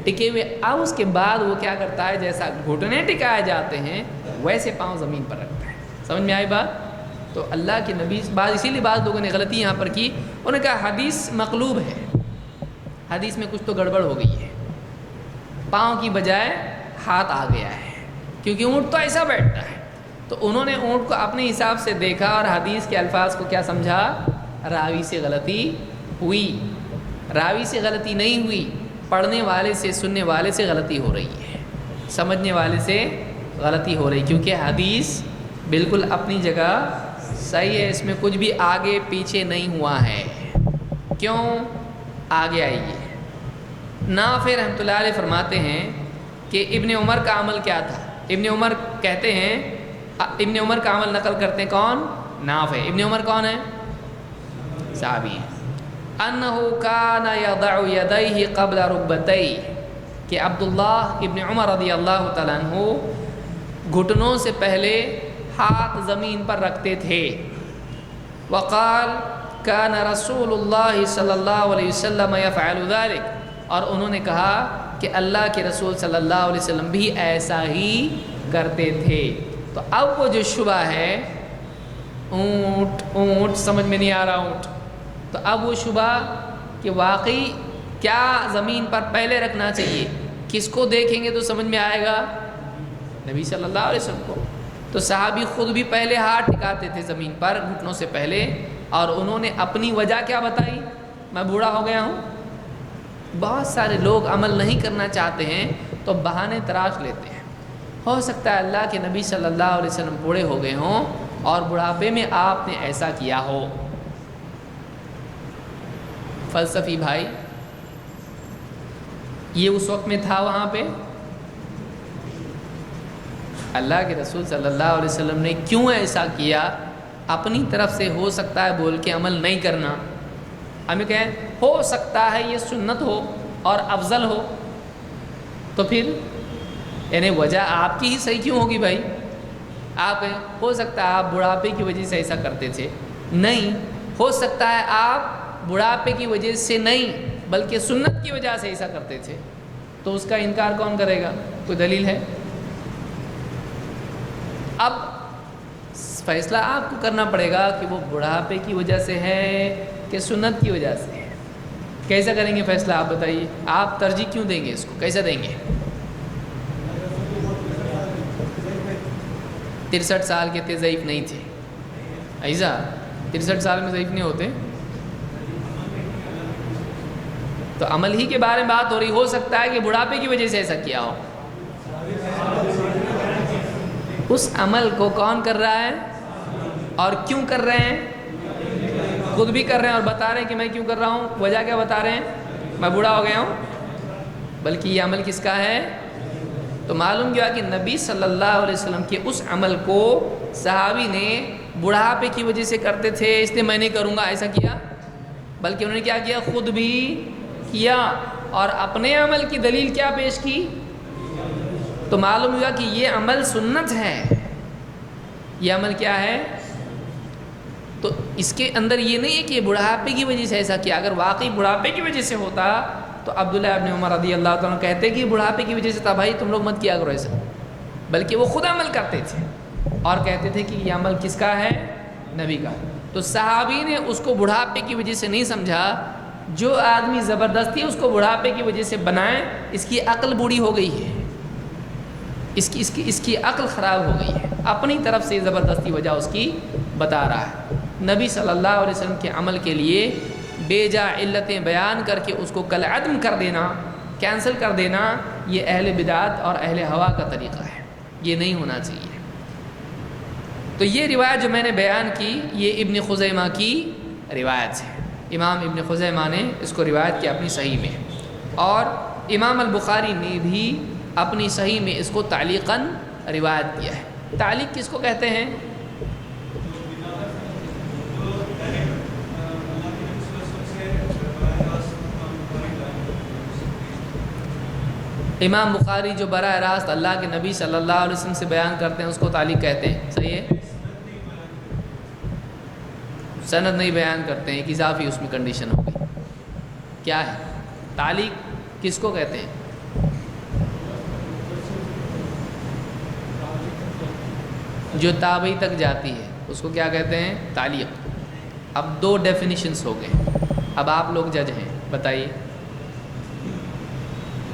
ٹکے ہوئے. اب اس کے بعد وہ کیا کرتا ہے؟ جیسا گھٹنے ٹکائے جاتے ہیں ویسے پاؤں زمین پر رکھتا ہے. سمجھ میں آئی بات؟ تو اللہ کے نبی بعض، اسی لیے بعض لوگوں نے غلطی یہاں پر کی. انہوں نے کہا حدیث مقلوب ہے، حدیث میں کچھ تو گڑبڑ ہو گئی ہے، پاؤں کی بجائے ہاتھ آ گیا ہے، کیونکہ اونٹ تو ایسا بیٹھتا ہے. تو انہوں نے اونٹ کو اپنے حساب سے دیکھا اور حدیث کے الفاظ کو کیا سمجھا؟ راوی سے غلطی ہوئی. راوی سے غلطی نہیں ہوئی، پڑھنے والے سے، سننے والے سے غلطی ہو رہی ہے، سمجھنے والے سے غلطی ہو رہی، کیونکہ حدیث بالکل اپنی جگہ صحیح ہے، اس میں کچھ بھی آگے پیچھے نہیں ہوا ہے. کیوں؟ آگے آئیے. نافع رحمۃ اللہ علیہ فرماتے ہیں کہ ابن عمر کا عمل کیا تھا. ابن عمر کہتے ہیں، ابن عمر کا عمل نقل کرتے ہیں کون؟ نافع. ابن عمر کون ہے؟ صحابی ہیں. انہو کان یضع یدیہ قبل رکبتیہ، کہ عبداللہ ابن عمر رضی اللہ تعالیٰ عنہ گھٹنوں سے پہلے ہاتھ زمین پر رکھتے تھے. وقال کان رسول اللہ صلی اللہ علیہ وسلم یفعل ذلک، اور انہوں نے کہا کہ اللہ کے رسول صلی اللہ علیہ وسلم بھی ایسا ہی کرتے تھے. تو اب وہ جو شبہ ہے اونٹ اونٹ سمجھ میں نہیں آ رہا اونٹ، تو اب وہ شبہ کہ واقعی کیا زمین پر پہلے رکھنا چاہیے، کس کو دیکھیں گے تو سمجھ میں آئے گا؟ نبی صلی اللہ علیہ وسلم کو. تو صحابی خود بھی پہلے ہاتھ ٹکاتے تھے زمین پر گھٹنوں سے پہلے، اور انہوں نے اپنی وجہ کیا بتائی؟ میں بوڑھا ہو گیا ہوں. بہت سارے لوگ عمل نہیں کرنا چاہتے ہیں تو بہانے تراش لیتے ہیں. ہو سکتا ہے اللہ کے نبی صلی اللہ علیہ وسلم بوڑھے ہو گئے ہوں اور بڑھاپے میں آپ نے ایسا کیا ہو. فلسفی بھائی یہ اس وقت میں تھا وہاں پہ؟ اللہ کے رسول صلی اللہ علیہ وسلم نے کیوں ایسا کیا؟ اپنی طرف سے ہو سکتا ہے بول کے عمل نہیں کرنا، ہمیں کہیں ہو سکتا ہے یہ سنت ہو اور افضل ہو، تو پھر یعنی وجہ آپ کی ہی صحیح کیوں ہوگی بھائی؟ آپ ہو سکتا ہے آپ بڑھاپے کی وجہ سے ایسا کرتے تھے، نہیں ہو سکتا ہے آپ بڑھاپے کی وجہ سے نہیں بلکہ سنت کی وجہ سے ایسا کرتے تھے، تو اس کا انکار کون کرے گا؟ کوئی دلیل ہے؟ اب فیصلہ آپ کو کرنا پڑے گا کہ وہ بڑھاپے کی وجہ سے ہے کہ سنت کی وجہ سے ہے۔ کیسا کریں گے فیصلہ آپ بتائیے؟ آپ ترجیح کیوں دیں گے اس کو؟ کیسے دیں گے؟ 63 سال کے تھے، ضعیف نہیں تھے، ایسا 63 سال میں ضعیف نہیں ہوتے؟ تو عمل ہی کے بارے میں بات ہو رہی، ہو سکتا ہے کہ بڑھاپے کی وجہ سے ایسا کیا ہو۔ اس عمل کو کون کر رہا ہے اور کیوں کر رہے ہیں؟ خود بھی کر رہے ہیں اور بتا رہے ہیں کہ میں کیوں کر رہا ہوں، وجہ کیا بتا رہے ہیں؟ میں بوڑھا ہو گیا ہوں، بلکہ یہ عمل کس کا ہے؟ تو معلوم کیا کہ نبی صلی اللہ علیہ وسلم کے اس عمل کو صحابی نے بڑھاپے کی وجہ سے کرتے تھے اس لیے میں نہیں کروں گا ایسا کیا، بلکہ انہوں نے کیا کیا؟ خود بھی کیا اور اپنے عمل کی دلیل کیا پیش کی؟ تو معلوم ہوا کہ یہ عمل سنت ہے، یہ عمل کیا ہے؟ تو اس کے اندر یہ نہیں ہے کہ بڑھاپے کی وجہ سے ایسا کیا۔ اگر واقعی بڑھاپے کی وجہ سے ہوتا تو عبداللہ ابن عمر رضی اللہ تعالیٰ کہتے کہ بڑھاپے کی وجہ سے تھا، بھائی تم لوگ مت کیا کرو ایسا، بلکہ وہ خود عمل کرتے تھے اور کہتے تھے کہ یہ عمل کس کا ہے؟ نبی کا۔ تو صحابی نے اس کو بڑھاپے کی وجہ سے نہیں سمجھا، جو آدمی زبردستی اس کو بڑھاپے کی وجہ سے بنائے اس کی عقل بوڑھی ہو گئی ہے، اس کی عقل خراب ہو گئی ہے، اپنی طرف سے زبردستی وجہ اس کی بتا رہا ہے۔ نبی صلی اللہ علیہ وسلم کے عمل کے لیے بے جا علتیں بیان کر کے اس کو کالعدم کر دینا، کینسل کر دینا، یہ اہل بدعت اور اہل ہوا کا طریقہ ہے، یہ نہیں ہونا چاہیے۔ تو یہ روایت جو میں نے بیان کی یہ ابن خزیمہ کی روایت ہے، امام ابن خزیمہ نے اس کو روایت کیا اپنی صحیح میں، اور امام البخاری نے بھی اپنی صحیح میں اس کو تعلیقاً روایت کیا ہے۔ تعلیق کس کو کہتے ہیں؟ امام بخاری جو براہ راست اللہ کے نبی صلی اللہ علیہ وسلم سے بیان کرتے ہیں اس کو تعلیق کہتے ہیں، صحیح ہے؟ سند نہیں بیان کرتے ہیں، ایک اضافی اس میں کنڈیشن ہو گئی، کیا ہے تعلیق؟ کس کو کہتے ہیں؟ جو تابعی تک جاتی ہے اس کو کیا کہتے ہیں؟ تعلیق۔ اب دو ڈیفینیشنز ہو گئے، اب آپ لوگ جج ہیں، بتائیے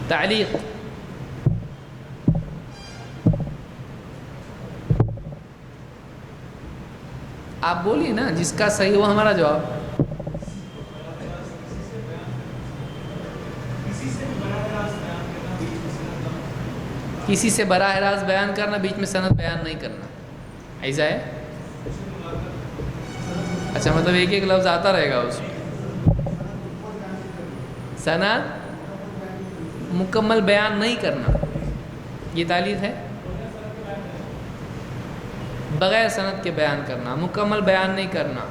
تعلیق آپ بولیے نا، جس کا صحیح ہو ہمارا جواب۔ کسی سے براہ راست بیان کرنا، بیچ میں سند بیان نہیں کرنا، ایسا ہے؟ اچھا مطلب ایک ایک لفظ آتا رہے گا اس میں، سند مکمل بیان نہیں کرنا، یہ تعلیق ہے؟ بغیر سند کے بیان کرنا، مکمل بیان نہیں کرنا،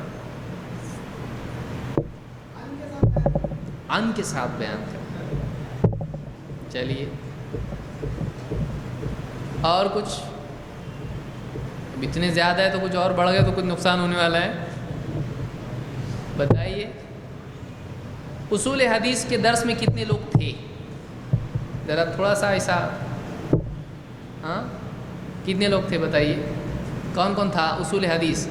ان کے ساتھ بیان کرنا۔ چلیے اور کچھ؟ اب اتنے زیادہ ہے تو کچھ اور بڑھ گئے تو کچھ نقصان ہونے والا ہے، بتائیے۔ اصول حدیث کے درس میں کتنے لوگ تھے؟ ذرا تھوڑا سا ایسا، ہاں کتنے لوگ تھے بتائیے، کون کون تھا اصول حدیث؟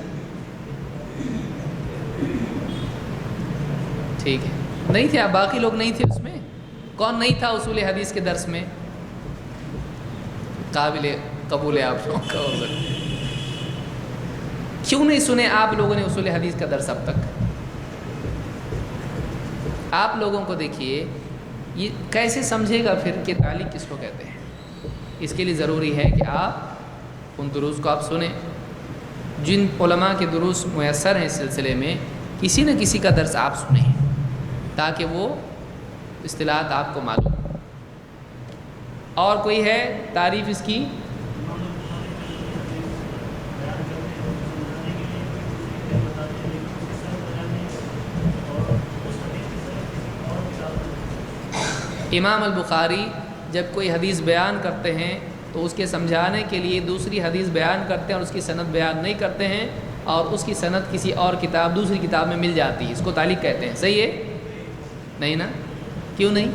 ٹھیک ہے، نہیں تھے آپ، باقی لوگ نہیں تھے اس میں؟ کون نہیں تھا اصول حدیث کے درس میں؟ قابل قبول ہے آپ لوگوں کا عذر۔ کیوں نہیں سنے آپ لوگوں نے اصول حدیث کا درس اب تک؟ آپ لوگوں کو دیکھیے یہ کیسے سمجھے گا پھر کہ تعلیق کس کو کہتے ہیں؟ اس کے لیے ضروری ہے کہ آپ ان دروس کو آپ سنیں، جن علماء کے دروس میسر ہیں اس سلسلے میں کسی نہ کسی کا درس آپ سنیں، تاکہ وہ اصطلاحات آپ کو معلوم ہوں۔ اور کوئی ہے تعریف اس کی؟ امام البخاری جب کوئی حدیث بیان کرتے ہیں تو اس کے سمجھانے کے لیے دوسری حدیث بیان کرتے ہیں اور اس کی سند بیان نہیں کرتے ہیں، اور اس کی سند کسی اور کتاب دوسری کتاب میں مل جاتی ہے، اس کو تعلیق کہتے ہیں۔ صحیح ہے؟ نہیں نا؟ کیوں نہیں؟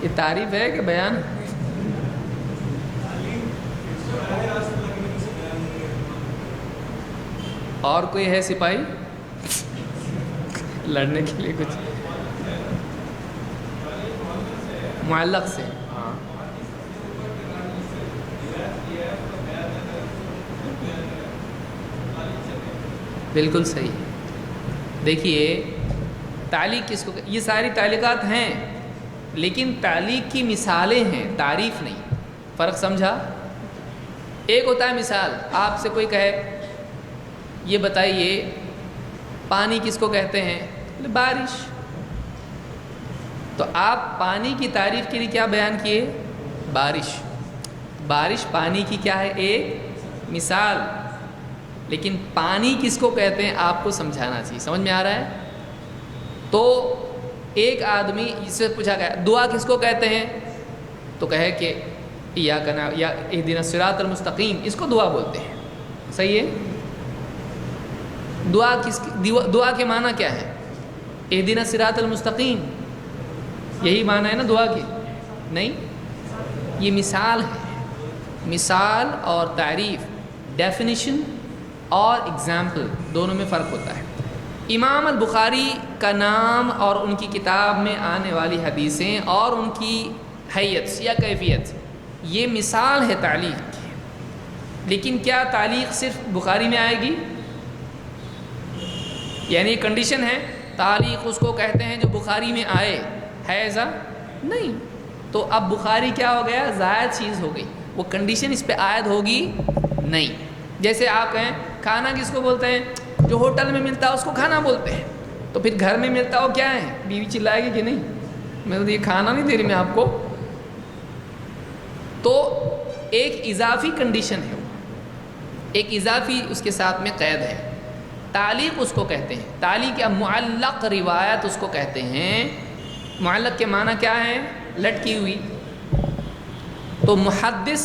یہ تعریف ہے کہ بیان؟ اور کوئی ہے سپاہی لڑنے کے لیے کچھ معلق سے؟ ہاں بالکل صحیح۔ دیکھیے تعلیق کس کو، یہ ساری تعلیقات ہیں لیکن تعلیق کی مثالیں ہیں، تعریف نہیں۔ فرق سمجھا؟ ایک ہوتا ہے مثال، آپ سے کوئی کہے یہ بتائیے پانی کس کو کہتے ہیں؟ بارش۔ تو آپ پانی کی تعریف کے لیے کیا بیان کیے؟ بارش۔ بارش پانی کی کیا ہے؟ ایک مثال۔ لیکن پانی کس کو کہتے ہیں آپ کو سمجھانا چاہیے۔ سمجھ میں آ رہا ہے؟ تو ایک آدمی اس سے پوچھا گیا دعا کس کو کہتے ہیں؟ تو کہے کہ یا اہدنا الصراط المستقیم، اس کو دعا بولتے ہیں۔ صحیح ہے؟ دعا کے معنی کیا ہے؟ اہدنا الصراط المستقیم، یہی معنی ہے نا دعا کی؟ نہیں، یہ مثال ہے۔ مثال اور تعریف، ڈیفینیشن اور اگزامپل، دونوں میں فرق ہوتا ہے۔ امام البخاری کا نام اور ان کی کتاب میں آنے والی حدیثیں اور ان کی حیثیت یا کیفیت، یہ مثال ہے تعلیق کی۔ لیکن کیا تعلیق صرف بخاری میں آئے گی؟ یعنی کنڈیشن ہے تعلیق اس کو کہتے ہیں جو بخاری میں آئے، ہے ایسا؟ نہیں۔ تو اب بخاری کیا ہو گیا؟ زائد چیز ہو گئی، وہ کنڈیشن اس پہ عائد ہوگی نہیں۔ جیسے آپ کہیں کھانا کس کو بولتے ہیں؟ جو ہوٹل میں ملتا ہے اس کو کھانا بولتے ہیں۔ تو پھر گھر میں ملتا ہو کیا ہے؟ بیوی چلائے گی کہ نہیں، میں تو یہ کھانا نہیں دے رہی میں آپ کو۔ تو ایک اضافی کنڈیشن ہے، ایک اضافی اس کے ساتھ میں قید ہے۔ تعلیق اس کو کہتے ہیں، تعلیق یا معلق روایت اس کو کہتے ہیں۔ معلق کے معنی کیا ہے؟ لٹکی ہوئی۔ تو محدث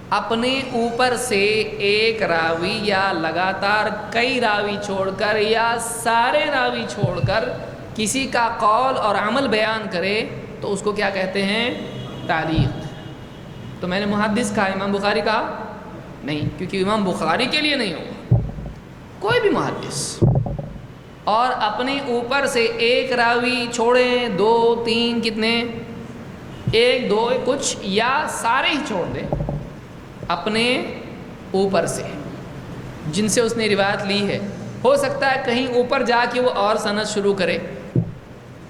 اپنے اوپر سے ایک راوی یا لگاتار کئی راوی چھوڑ کر یا سارے راوی چھوڑ کر کسی کا قول اور عمل بیان کرے تو اس کو کیا کہتے ہیں؟ تعلیق۔ تو میں نے محدث کہا، امام بخاری کہا نہیں، کیونکہ امام بخاری کے لیے نہیں ہوگا کوئی بھی محدث، اور اپنے اوپر سے ایک راوی چھوڑیں، دو تین، کتنے، ایک دو کچھ، یا سارے ہی چھوڑ دیں اپنے اوپر سے جن سے اس نے روایت لی ہے۔ ہو سکتا ہے کہیں اوپر جا کے وہ اور سند شروع کرے،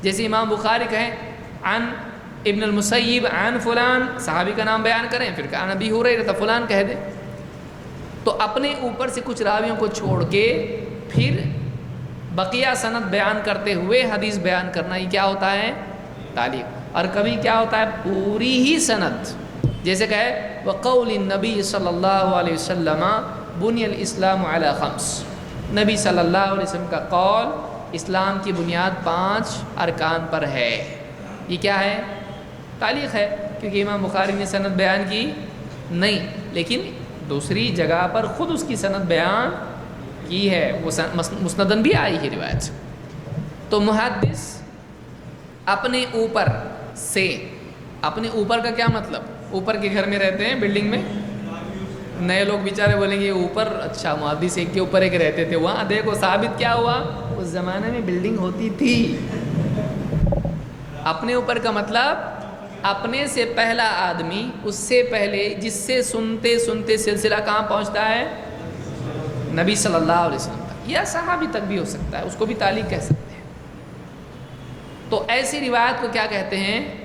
جیسے امام بخاری کہیں عن ابن المسیب عن فلان، صحابی کا نام بیان کریں، پھر کہا نبی ہریرہ فلان کہہ دیں۔ تو اپنے اوپر سے کچھ راویوں کو چھوڑ کے پھر بقیہ سند بیان کرتے ہوئے حدیث بیان کرنا، یہ کیا ہوتا ہے؟ تعلیق۔ اور کبھی کیا ہوتا ہے؟ پوری ہی سند، جیسے کہے وقول النبی صلی اللہ علیہ وسلم بنی الاسلام علی خمس، نبی صلی اللہ علیہ وسلم کا قول اسلام کی بنیاد 5 ارکان پر ہے۔ یہ کیا ہے؟ تعلیق ہے، کیونکہ امام بخاری نے سند بیان کی نہیں، لیکن دوسری جگہ پر خود اس کی سند بیان کی ہے، وہ مسندن بھی آئی ہے روایت۔ تو محدث اپنے اوپر سے، اپنے اوپر کا کیا مطلب؟ اوپر کے گھر میں رہتے ہیں، بلڈنگ میں، نئے لوگ بیچارے بولیں گے اوپر، اچھا محدث ایک کے اوپر ایک رہتے تھے، وہاں دیکھو ثابت کیا ہوا، اس زمانے میں بلڈنگ ہوتی تھی۔ اپنے اوپر کا مطلب اپنے سے پہلا آدمی، اس سے پہلے جس سے سنتے سنتے سلسلہ کہاں پہنچتا ہے؟ نبی صلی اللہ علیہ وسلم تک، یا صحابی تک بھی ہو سکتا ہے، اس کو بھی تعلیق کہہ سکتے ہیں۔ تو ایسی روایت کو کیا کہتے ہیں؟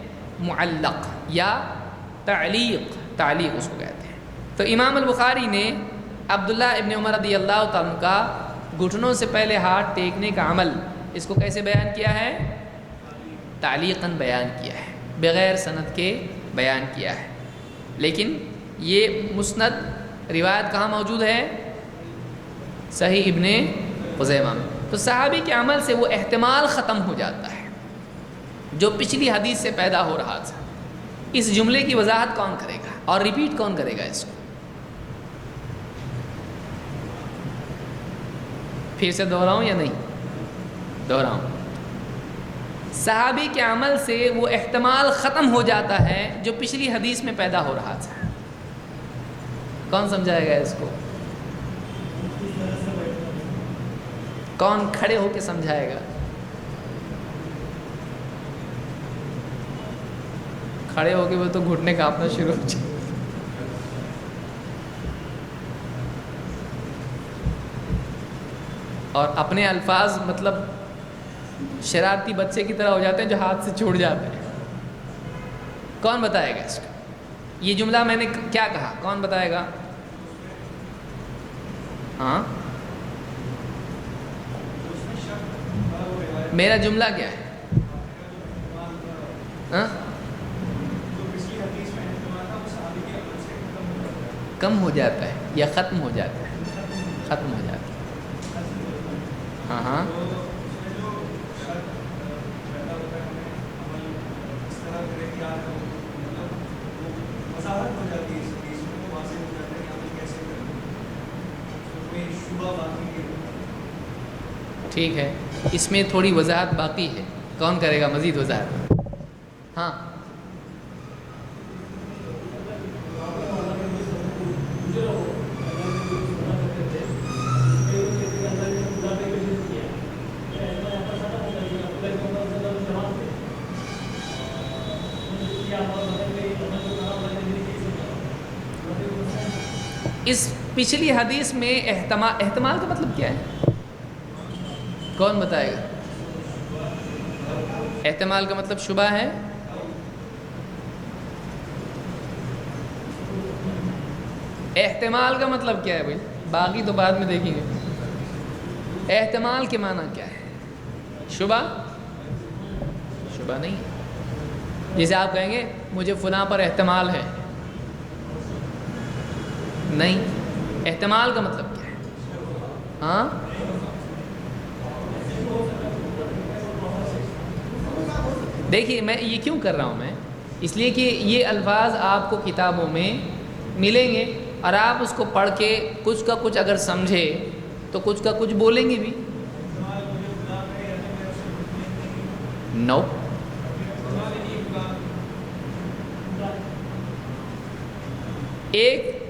معلق یا تعلیق اس کو کہتے ہیں۔ تو امام البخاری نے عبداللہ ابن عمر رضی اللہ تعالیٰ عنہ کا گھٹنوں سے پہلے ہاتھ ٹیکنے کا عمل، اس کو کیسے بیان کیا ہے؟ تعلیقاً بیان کیا ہے، بغیر سند کے بیان کیا ہے۔ لیکن یہ مسند روایت کہاں موجود ہے؟ صحیح ابن خزیمہ میں۔ تو صحابی کے عمل سے وہ احتمال ختم ہو جاتا ہے جو پچھلی حدیث سے پیدا ہو رہا تھا۔ اس جملے کی وضاحت کون کرے گا اور ریپیٹ کون کرے گا اس کو؟ پھر سے دہراؤں یا نہیں؟ دہراؤں۔ صحابی کے عمل سے وہ احتمال ختم ہو جاتا ہے جو پچھلی حدیث میں پیدا ہو رہا تھا۔ کون سمجھائے گا اس کو؟ کون کھڑے ہو کے سمجھائے گا؟ کھڑے ہو کے وہ تو گھٹنے کانپنا شروع ہو جائے۔ اور اپنے الفاظ مطلب شرارتی بچے کی طرح ہو جاتے ہیں جو ہاتھ سے چھوٹ جاتے ہیں۔ کون بتائے گا اس کو؟ یہ جملہ میں نے کیا کہا؟ کون بتائے گا؟ ہاں، میرا جملہ کیا ہے؟ ہاں؟ کم ہو جاتا ہے یا ختم ہو جاتا ہے؟ ختم ہو جاتا ہے۔ ہاں ہاں، ٹھیک ہے، اس میں تھوڑی وضاحت باقی ہے۔ کون کرے گا مزید وضاحت؟ ہاں، اس پچھلی حدیث میں احتمال کا مطلب کیا ہے؟ کون بتائے گا؟ احتمال کا مطلب شبہ ہے۔ احتمال کا مطلب کیا ہے بھائی؟ باقی تو بعد میں دیکھیں گے۔ احتمال کے معنی کیا ہے؟ شبہ نہیں۔ جیسے آپ کہیں گے مجھے فلاں پر احتمال ہے، نہیں۔ احتمال کا مطلب کیا ہے؟ ہاں، دیکھیے میں یہ کیوں کر رہا ہوں؟ میں اس لیے کہ یہ الفاظ آپ کو کتابوں میں ملیں گے اور آپ اس کو پڑھ کے کچھ کا کچھ اگر سمجھے تو کچھ کا کچھ بولیں گے بھی۔ نو، ایک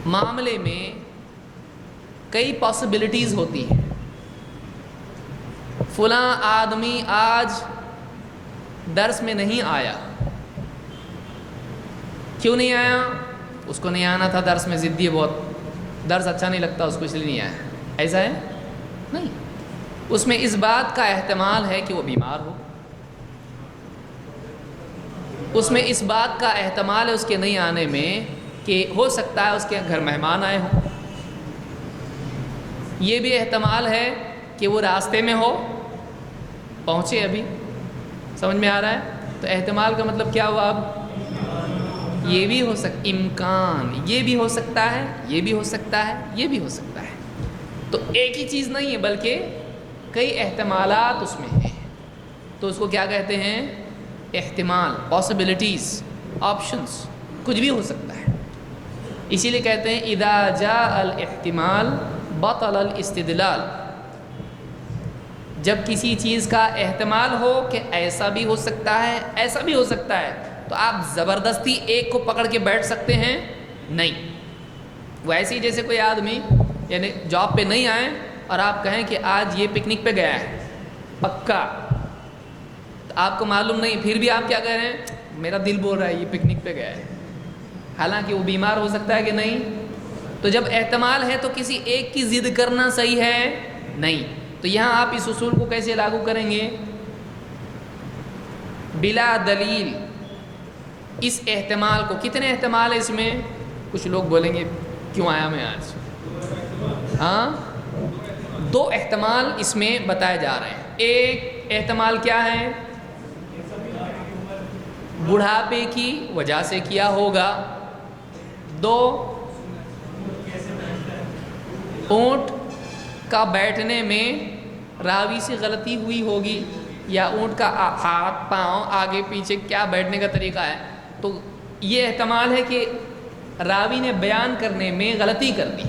معاملے میں کئی پاسبلٹیز ہوتی ہیں۔ فلاں آدمی آج درس میں نہیں آیا، کیوں نہیں آیا؟ اس کو نہیں آنا تھا، درس میں ضدی ہے بہت، درس اچھا نہیں لگتا اس کو، اس لیے نہیں آیا۔ ایسا ہے؟ نہیں، اس میں اس بات کا احتمال ہے کہ وہ بیمار ہو، اس میں اس بات کا احتمال ہے اس کے نہیں آنے میں کہ ہو سکتا ہے اس کے گھر مہمان آئے ہوں، یہ بھی احتمال ہے کہ وہ راستے میں ہو، پہنچے ابھی۔ سمجھ میں آ رہا ہے؟ تو احتمال کا مطلب کیا ہوا؟ اب یہ بھی ہو سکتا، امکان، یہ بھی ہو سکتا ہے، یہ بھی ہو سکتا ہے، یہ بھی ہو سکتا ہے۔ تو ایک ہی چیز نہیں ہے بلکہ کئی احتمالات اس میں ہیں، تو اس کو کیا کہتے ہیں؟ احتمال، پاسبلٹیز، آپشنز، کچھ بھی ہو سکتا ہے۔ اسی لیے کہتے ہیں اذا جاء الاحتمال بطل الاستدلال، جب کسی چیز کا احتمال ہو کہ ایسا بھی ہو سکتا ہے، ایسا بھی ہو سکتا ہے، تو آپ زبردستی ایک کو پکڑ کے بیٹھ سکتے ہیں؟ نہیں۔ وہ ایسی جیسے کوئی آدمی یعنی جاب پہ نہیں آئے اور آپ کہیں کہ آج یہ پکنک پہ گیا ہے پکا، تو آپ کو معلوم نہیں، پھر بھی آپ کیا کہہ رہے ہیں؟ میرا دل بول رہا ہے یہ پکنک پہ گیا ہے، حالانکہ وہ بیمار ہو سکتا ہے کہ نہیں۔ تو جب احتمال ہے تو کسی ایک کی ضد کرنا صحیح ہے؟ نہیں. تو یہاں آپ اس اصول کو کیسے لاگو کریں گے؟ بلا دلیل اس احتمال کو. کتنے احتمال ہے اس میں؟ کچھ لوگ بولیں گے کیوں آیا میں آج؟ ہاں، 2 احتمال اس میں بتائے جا رہے ہیں. ایک احتمال کیا ہے؟ بڑھاپے کی وجہ سے کیا ہوگا. 2، اونٹ کا بیٹھنے میں راوی سے غلطی ہوئی ہوگی، یا اونٹ کا ہاتھ پاؤں آگے پیچھے کیا بیٹھنے کا طریقہ ہے. تو یہ احتمال ہے کہ راوی نے بیان کرنے میں غلطی کر دی.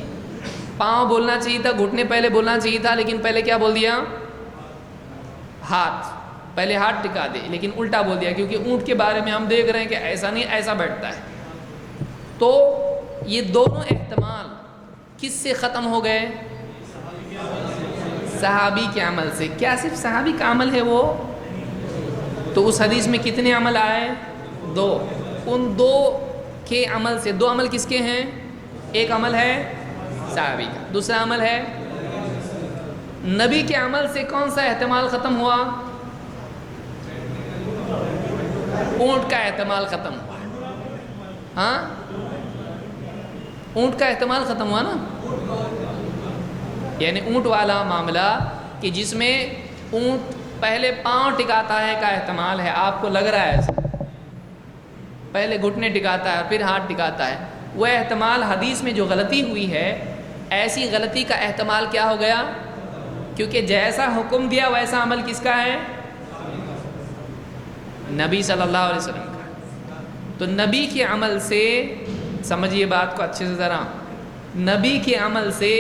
پاؤں بولنا چاہیے تھا، گھٹنے پہلے بولنا چاہیے تھا، لیکن پہلے کیا بول دیا؟ ہاتھ. پہلے ہاتھ ٹکا دے لیکن الٹا بول دیا، کیونکہ اونٹ کے بارے میں ہم دیکھ رہے ہیں کہ ایسا نہیں، ایسا بیٹھتا ہے. تو یہ دونوں احتمال کس سے ختم ہو گئے؟ صحابی کے عمل سے. کیا صرف صحابی کا عمل ہے وہ؟ تو اس حدیث میں کتنے عمل آئے؟ 2. ان 2 کے عمل سے، 2 عمل کس کے ہیں؟ ایک عمل ہے صحابی کا، دوسرا عمل ہے نبی کے عمل سے. کون سا احتمال ختم ہوا؟ اونٹ کا احتمال ختم ہوا. ہاں، اونٹ کا احتمال ختم ہوا نا. یعنی اونٹ والا معاملہ کہ جس میں اونٹ پہلے پاؤں ٹکاتا ہے کا احتمال ہے. آپ کو لگ رہا ہے ایسا، پہلے گھٹنے ٹکاتا ہے پھر ہاتھ ٹکاتا ہے. وہ احتمال حدیث میں جو غلطی ہوئی ہے، ایسی غلطی کا احتمال کیا ہو گیا؟ کیونکہ جیسا حکم دیا ویسا عمل کس کا ہے؟ نبی صلی اللہ علیہ وسلم کا. تو نبی کے عمل سے، سمجھیے بات کو اچھے سے ذرا، نبی کے عمل سے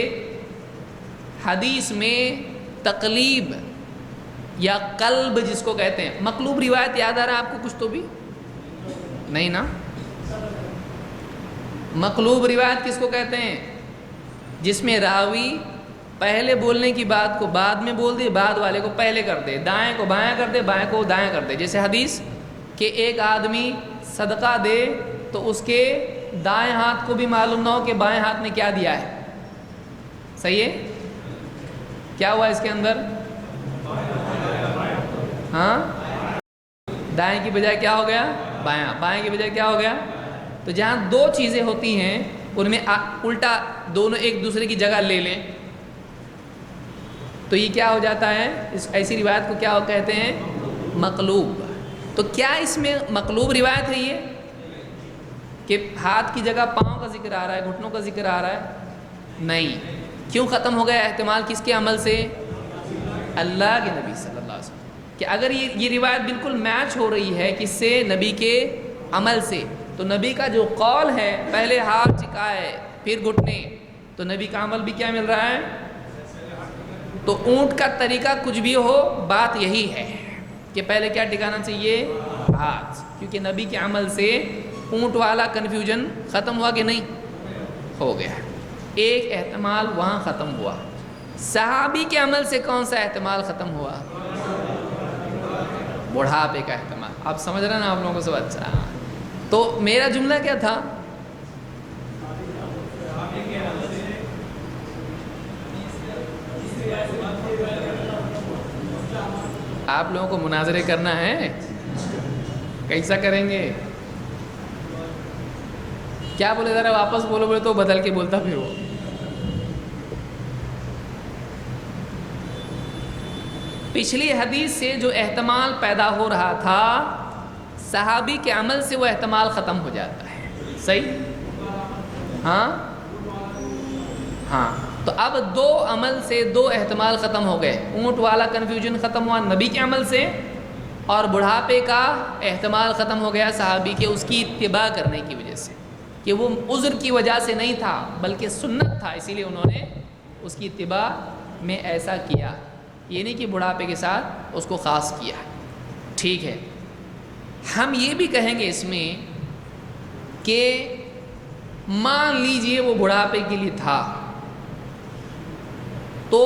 حدیث میں تقلیب یا قلب جس کو کہتے ہیں، مقلوب روایت یاد آ رہا ہے آپ کو کچھ؟ تو بھی نہیں نا. مقلوب روایت کس کو کہتے ہیں؟ جس میں راوی پہلے بولنے کی بات کو بعد میں بول دے، بعد والے کو پہلے کر دے، دائیں کو بائیں کر دے، بائیں کو دائیں کر دے. جیسے حدیث کہ ایک آدمی صدقہ دے تو اس کے دائیں ہاتھ کو بھی معلوم نہ ہو کہ بائیں ہاتھ نے کیا دیا ہے. صحیح ہے؟ کیا ہوا اس کے اندر؟ ہاں، دائیں کی بجائے کیا ہو گیا؟ بایاں. بائیں کی بجائے کیا ہو گیا؟ تو جہاں 2 چیزیں ہوتی ہیں ان میں الٹا دونوں ایک دوسرے کی جگہ لے لیں تو یہ کیا ہو جاتا ہے؟ ایسی روایت کو کیا کہتے ہیں؟ مقلوب. تو کیا اس میں مقلوب روایت ہے یہ کہ ہاتھ کی جگہ پاؤں کا ذکر آ رہا ہے، گھٹنوں کا ذکر آ رہا ہے؟ نہیں. کیوں ختم ہو گیا احتمال؟ کس کے عمل سے؟ اللہ کے نبی صلی اللہ علیہ وسلم. کہ اگر یہ روایت بالکل میچ ہو رہی ہے کس سے؟ نبی کے عمل سے. تو نبی کا جو قول ہے پہلے ہاتھ چکائے پھر گھٹنے، تو نبی کا عمل بھی کیا مل رہا ہے؟ تو اونٹ کا طریقہ کچھ بھی ہو، بات یہی ہے کہ پہلے کیا ٹکانا چاہیے؟ ہاتھ. کیونکہ نبی کے عمل سے اونٹ والا کنفیوژن ختم ہوا کہ نہیں؟ ہو گیا. ایک احتمال وہاں ختم ہوا. صحابی کے عمل سے کون سا احتمال ختم ہوا؟ بڑھاپے کا احتمال. آپ سمجھ رہے ہیں نا آپ لوگوں کو سب؟ اچھا. تو میرا جملہ کیا تھا؟ آپ لوگوں کو مناظرے کرنا ہے، کیسا کریں گے؟ کیا بولے؟ ذرا واپس بولو. بولے تو بدل کے بولتا پھر وہ. پچھلی حدیث سے جو احتمال پیدا ہو رہا تھا، صحابی کے عمل سے وہ احتمال ختم ہو جاتا ہے. صحیح؟ ہاں ہاں. تو اب 2 عمل سے 2 احتمال ختم ہو گئے. اونٹ والا کنفیوژن ختم ہوا نبی کے عمل سے، اور بڑھاپے کا احتمال ختم ہو گیا صحابی کے اس کی اتباع کرنے کی وجہ سے، کہ وہ عذر کی وجہ سے نہیں تھا بلکہ سنت تھا، اسی لیے انہوں نے اس کی اتباع میں ایسا کیا. یہ نہیں کہ بڑھاپے کے ساتھ اس کو خاص کیا. ٹھیک ہے. ہم یہ بھی کہیں گے اس میں کہ مان لیجئے وہ بڑھاپے کے لیے تھا، تو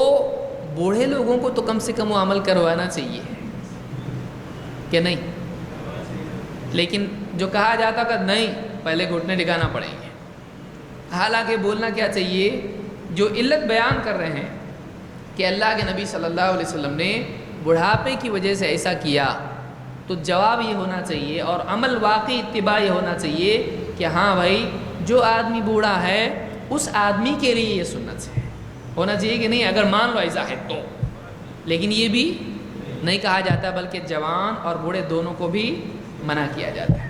بوڑھے لوگوں کو تو کم سے کم وہ عمل کروانا چاہیے کہ نہیں؟ لیکن جو کہا جاتا کہ نہیں پہلے گھٹنے ٹکانا پڑیں گے. حالانکہ بولنا کیا چاہیے؟ جو علت بیان کر رہے ہیں کہ اللہ کے نبی صلی اللہ علیہ وسلم نے بڑھاپے کی وجہ سے ایسا کیا، تو جواب یہ ہونا چاہیے اور عمل واقعی اتباع یہ ہونا چاہیے کہ ہاں بھائی جو آدمی بوڑھا ہے اس آدمی کے لیے یہ سنت ہے، ہونا چاہیے کہ نہیں اگر مان لو ایسا ہے تو۔ لیکن یہ بھی نہیں کہا جاتا بلکہ جوان اور بوڑھے دونوں کو بھی منع کیا جاتا ہے۔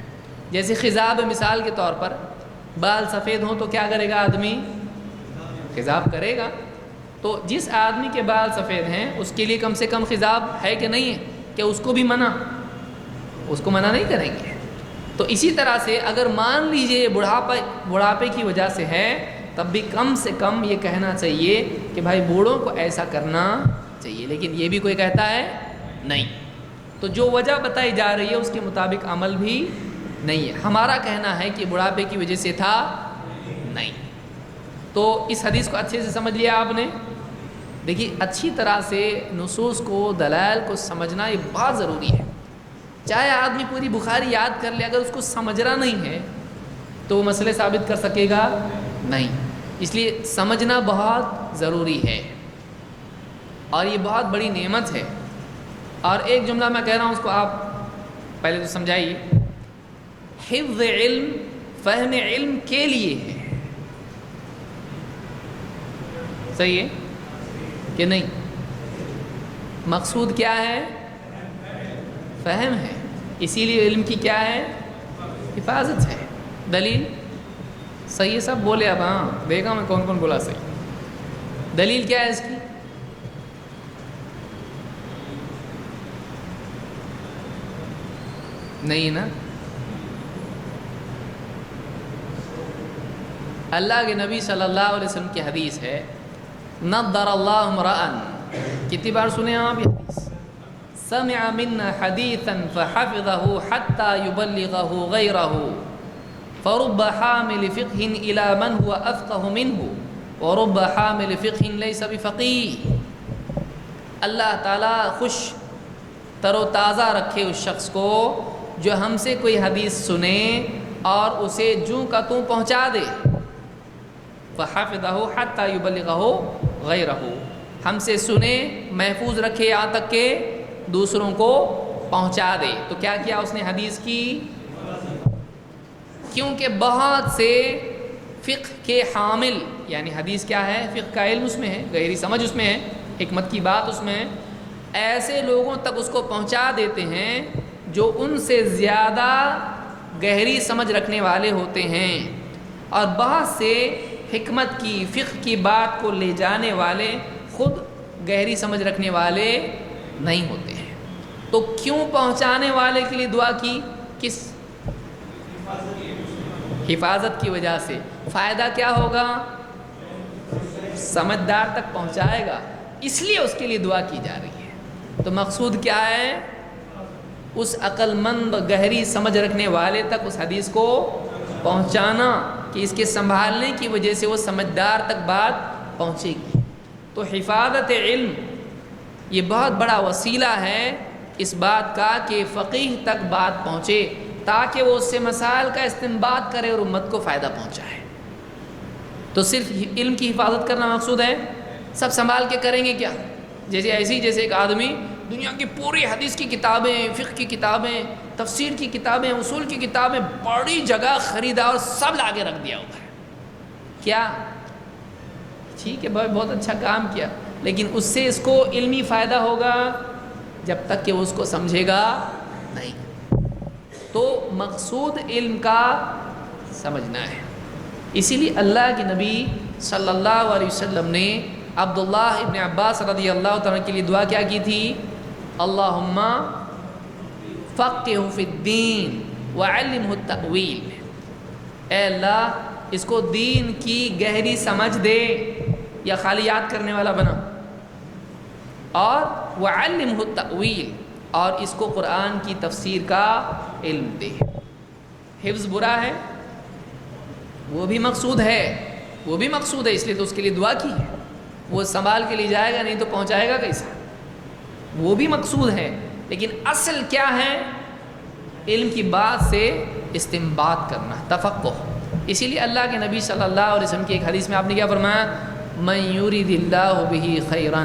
جیسے خضاب مثال کے طور پر بال سفید ہوں تو کیا کرے گا آدمی؟ خضاب کرے گا۔ تو جس آدمی کے بال سفید ہیں اس کے لیے کم سے کم خضاب ہے کہ نہیں ہے، کہ اس کو بھی اس کو منع نہیں کریں گے۔ تو اسی طرح سے اگر مان لیجئے بڑھاپے کی وجہ سے ہے تب بھی کم سے کم یہ کہنا چاہیے کہ بھائی بوڑھوں کو ایسا کرنا چاہیے، لیکن یہ بھی کوئی کہتا ہے نہیں۔ تو جو وجہ بتائی جا رہی ہے اس کے مطابق عمل بھی نہیں ہے۔ ہمارا کہنا ہے کہ بڑھاپے کی وجہ سے تھا نہیں۔ تو اس حدیث کو اچھے سے سمجھ لیا آپ نے؟ دیکھیے اچھی طرح سے نصوص کو دلائل کو سمجھنا یہ بہت ضروری ہے۔ چاہے آدمی پوری بخاری یاد کر لے، اگر اس کو سمجھنا نہیں ہے تو وہ مسئلے ثابت کر سکے گا نہیں۔ اس لیے سمجھنا بہت ضروری ہے اور یہ بہت بڑی نعمت ہے۔ اور ایک جملہ میں کہہ رہا ہوں اس کو آپ پہلے تو سمجھائیے، حفظ علم فہم علم کے لیے ہے، صحیح ہے کہ نہیں؟ مقصود کیا ہے؟ فہم ہے، اسی لیے علم کی کیا ہے؟ حفاظت ہے۔ دلیل صحیح ہے، سب بولے اب، ہاں دیکھا میں کون کون بولا صحیح۔ دلیل کیا ہے اس کی؟ نہیں نا؟ اللہ کے نبی صلی اللہ علیہ وسلم کی حدیث ہے، نضر اللہ امرأً، کتنی بار سنے آپ یہ حدیث؟ سمع منا حدیثا فحفظه حتى يبلغه غيره فرب حامل فقه الى من هو افقه منه ورب حامل فقه ليس بفقيه۔ اللہ تعالیٰ خوش تر و تازہ رکھے اس شخص کو جو ہم سے کوئی حدیث سنے اور اسے جوں کا توں پہنچا دے، فحفظه حتى يبلغه غيره، ہم سے سنے محفوظ رکھے یہاں تک کہ دوسروں کو پہنچا دے۔ تو کیا کیا اس نے؟ حدیث کی، کیونکہ بہت سے فقہ کے حامل، یعنی حدیث کیا ہے؟ فقہ کا علم اس میں ہے، گہری سمجھ اس میں ہے، حکمت کی بات اس میں ہے، ایسے لوگوں تک اس کو پہنچا دیتے ہیں جو ان سے زیادہ گہری سمجھ رکھنے والے ہوتے ہیں، اور بہت سے حکمت کی فقہ کی بات کو لے جانے والے خود گہری سمجھ رکھنے والے نہیں ہوتے ہیں۔ تو کیوں پہنچانے والے کے لیے دعا کی؟ کس حفاظت کی وجہ سے۔ فائدہ کیا ہوگا؟ سمجھدار تک پہنچائے گا، اس لیے اس کے لیے دعا کی جا رہی ہے۔ تو مقصود کیا ہے؟ اس عقل مند گہری سمجھ رکھنے والے تک اس حدیث کو پہنچانا کہ اس کے سنبھالنے کی وجہ سے وہ سمجھدار تک بات پہنچے گی۔ تو حفاظت علم یہ بہت بڑا وسیلہ ہے اس بات کا کہ فقیہ تک بات پہنچے، تاکہ وہ اس سے مسائل کا استنباط کرے اور امت کو فائدہ پہنچائے۔ تو صرف علم کی حفاظت کرنا مقصود ہے؟ سب سنبھال کے کریں گے کیا؟ جیسے ایک آدمی دنیا کی پوری حدیث کی کتابیں، فقہ کی کتابیں، تفسیر کی کتابیں، اصول کی کتابیں بڑی جگہ خریدا اور سب لا کے رکھ دیا ہوتا ہے، کیا؟ ٹھیک ہے بھائی، بہت اچھا کام کیا، لیکن اس سے اس کو علمی فائدہ ہوگا جب تک کہ وہ اس کو سمجھے گا نہیں۔ تو مقصود علم کا سمجھنا ہے۔ اسی لیے اللہ کے نبی صلی اللہ علیہ وسلم نے عبداللہ ابن عباس رضی اللہ تعالیٰ کے لیے دعا کیا کی تھی؟ اللہم فقہہ فی الدین وعلمہ التأویل، اے اللہ اس کو دین کی گہری سمجھ دے، یا خالی یاد کرنے والا بنا، اور وعلمہ التأویل، اور اس کو قرآن کی تفسیر کا علم دے۔ حفظ برا ہے، وہ بھی مقصود ہے، اس لیے تو اس کے لیے دعا کی ہے۔ وہ سنبھال کے لے جائے گا، نہیں تو پہنچائے گا کیسا؟ وہ بھی مقصود ہے، لیکن اصل کیا ہے؟ علم کی بات سے استنباط کرنا، تفقہ۔ اسی لیے اللہ کے نبی صلی اللہ علیہ وسلم کی ایک حدیث میں آپ نے کیا فرمایا؟ من یرید اللہ بہ خیرا